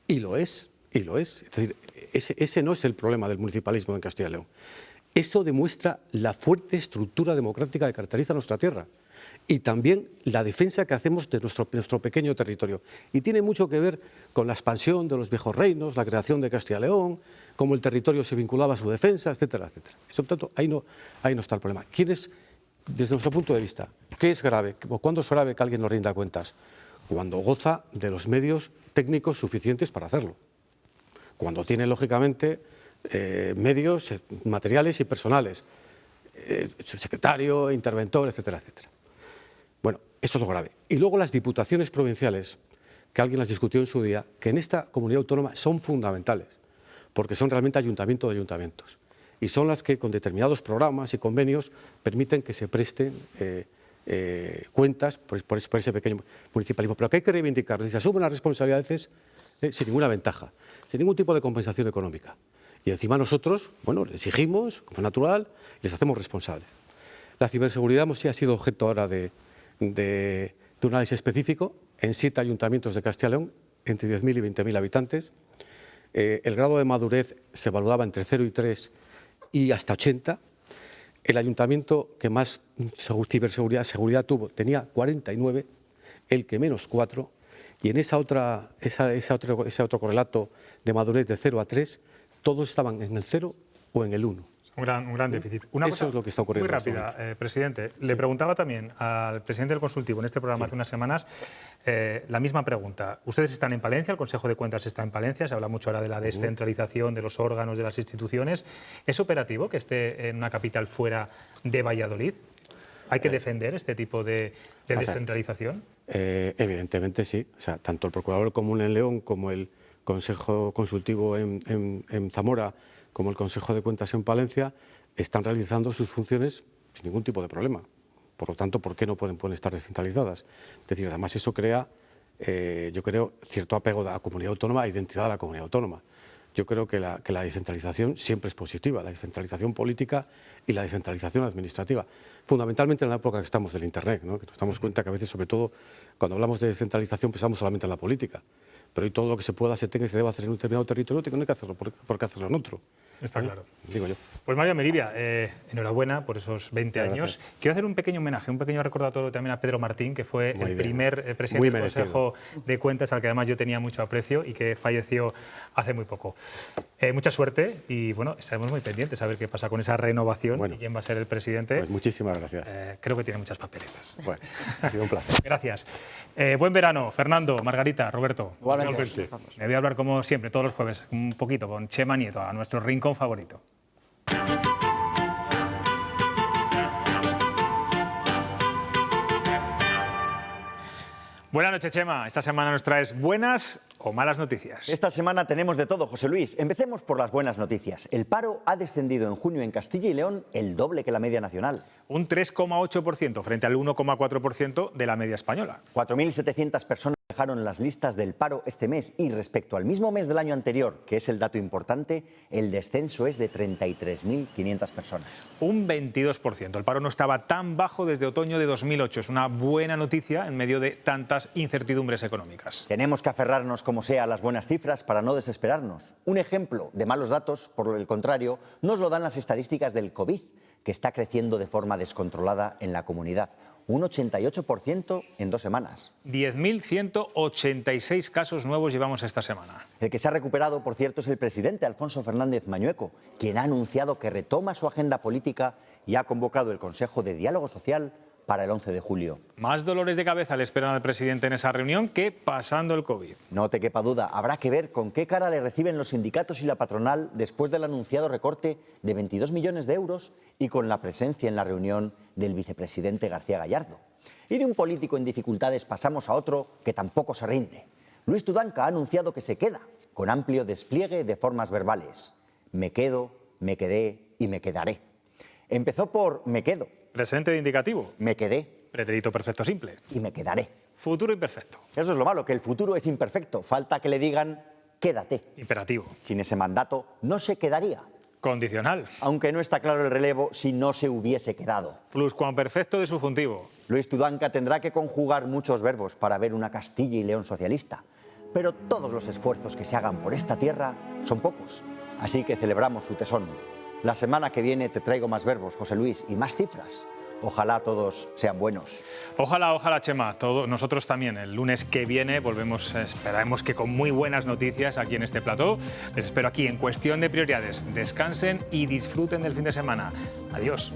S14: Y lo es, y lo es. Es decir, ese no es el problema del municipalismo en Castilla y León. Eso demuestra la fuerte estructura democrática que caracteriza nuestra tierra y también la defensa que hacemos de nuestro pequeño territorio. Y tiene mucho que ver con la expansión de los viejos reinos, la creación de Castilla y León, cómo el territorio se vinculaba a su defensa, etcétera, etcétera. Por tanto, ahí no está el problema. Desde nuestro punto de vista, ¿qué es grave? ¿Cuándo es grave que alguien nos rinda cuentas? Cuando goza de los medios técnicos suficientes para hacerlo. Cuando tiene, lógicamente, medios materiales y personales, secretario, interventor, etcétera, etcétera. Bueno, eso es lo grave. Y luego las diputaciones provinciales, que alguien las discutió en su día, que en esta comunidad autónoma son fundamentales, porque son realmente ayuntamiento de ayuntamientos. Y son las que, con determinados programas y convenios, permiten que se presten cuentas por ese pequeño municipalismo. Pero que hay que reivindicar, se asumen las responsabilidades sin ninguna ventaja, sin ningún tipo de compensación económica. Y encima nosotros, bueno, les exigimos, como es natural, y les hacemos responsables. La ciberseguridad sí ha sido objeto ahora de un análisis específico en 7 ayuntamientos de Castilla y León, entre 10.000 y 20.000 habitantes. El grado de madurez se evaluaba entre 0 y 3 y hasta 80. El ayuntamiento que más seguridad tuvo tenía 49, el que menos 4, y en ese otro correlato de madurez de 0 a 3, todos estaban en el 0 o en el 1.
S1: Un gran déficit. Una
S14: Eso
S1: cosa
S14: es lo que está ocurriendo.
S1: Muy rápida, presidente. Le preguntaba también al presidente del Consultivo en este programa hace unas semanas la misma pregunta. Ustedes están en Palencia, el Consejo de Cuentas está en Palencia, se habla mucho ahora de la descentralización de los órganos, de las instituciones. ¿Es operativo que esté en una capital fuera de Valladolid? ¿Hay que defender este tipo de descentralización?
S14: Evidentemente sí. O sea, tanto el Procurador Común en León como el Consejo Consultivo en Zamora, como el Consejo de Cuentas en Palencia, están realizando sus funciones sin ningún tipo de problema. Por lo tanto, ¿por qué no pueden estar descentralizadas? Es decir, además eso crea, yo creo, cierto apego a la comunidad autónoma, a identidad de la comunidad autónoma. Yo creo que la descentralización siempre es positiva, la descentralización política y la descentralización administrativa. Fundamentalmente en la época que estamos del Internet, ¿no? Que nos damos cuenta que a veces, sobre todo, cuando hablamos de descentralización, pensamos solamente en la política. Pero hoy todo lo que se pueda, se tenga y se deba hacer en un determinado territorio, tiene que hacerlo, ¿por qué hacerlo en otro?
S1: Está claro.
S14: Digo yo.
S1: Pues Mario Meribia, enhorabuena por esos 20 años. Quiero hacer un pequeño homenaje, un pequeño recordatorio también a Pedro Martín, que fue el primer presidente del Consejo de Cuentas, al que además yo tenía mucho aprecio y que falleció hace muy poco. Mucha suerte y bueno, estaremos muy pendientes a ver qué pasa con esa renovación y quién va a ser el presidente.
S14: Pues muchísimas gracias.
S1: Creo que tiene muchas papeletas.
S14: Bueno, ha sido un placer.
S1: Gracias. Buen verano, Fernando, Margarita, Roberto.
S14: Igualmente.
S1: Me voy a hablar como siempre, todos los jueves, un poquito con Chema Nieto, a nuestro rincón favorito. Buenas noches, Chema. Esta semana nos traes buenas o malas noticias.
S16: Esta semana tenemos de todo, José Luis. Empecemos por las buenas noticias. El paro ha descendido en junio en Castilla y León el doble que la media nacional.
S1: Un 3,8% frente al 1,4% de la media española.
S16: 4.700 personas dejaron las listas del paro este mes y respecto al mismo mes del año anterior, que es el dato importante, el descenso es de 33.500 personas.
S1: Un 22%. El paro no estaba tan bajo desde otoño de 2008. Es una buena noticia en medio de tantas incertidumbres económicas.
S16: Tenemos que aferrarnos como sea a las buenas cifras para no desesperarnos. Un ejemplo de malos datos, por el contrario, nos lo dan las estadísticas del COVID, que está creciendo de forma descontrolada en la comunidad. Un 88% en 2 semanas.
S1: 10.186 casos nuevos llevamos esta semana.
S16: El que se ha recuperado, por cierto, es el presidente Alfonso Fernández Mañueco, quien ha anunciado que retoma su agenda política y ha convocado el Consejo de Diálogo Social para el 11 de julio.
S1: Más dolores de cabeza le esperan al presidente en esa reunión que pasando el COVID.
S16: No te quepa duda, habrá que ver con qué cara le reciben los sindicatos y la patronal después del anunciado recorte de 22 millones de euros y con la presencia en la reunión del vicepresidente García Gallardo. Y de un político en dificultades pasamos a otro que tampoco se rinde. Luis Tudanca ha anunciado que se queda, con amplio despliegue de formas verbales. Me quedo, me quedé y me quedaré. Empezó por me quedo.
S1: Presente de indicativo.
S16: Me quedé.
S1: Pretérito perfecto simple.
S16: Y me quedaré.
S1: Futuro imperfecto.
S16: Eso es lo malo, que el futuro es imperfecto. Falta que le digan quédate.
S1: Imperativo.
S16: Sin ese mandato no se quedaría.
S1: Condicional.
S16: Aunque no está claro el relevo si no se hubiese quedado.
S1: Pluscuamperfecto de subjuntivo.
S16: Luis Tudanca tendrá que conjugar muchos verbos para ver una Castilla y León socialista. Pero todos los esfuerzos que se hagan por esta tierra son pocos. Así que celebramos su tesón. La semana que viene te traigo más verbos, José Luis, y más cifras. Ojalá todos sean buenos.
S1: Ojalá, ojalá, Chema. Nosotros también. El lunes que viene volvemos, esperamos que con muy buenas noticias aquí en este plató. Les espero aquí en Cuestión de Prioridades. Descansen y disfruten del fin de semana. Adiós.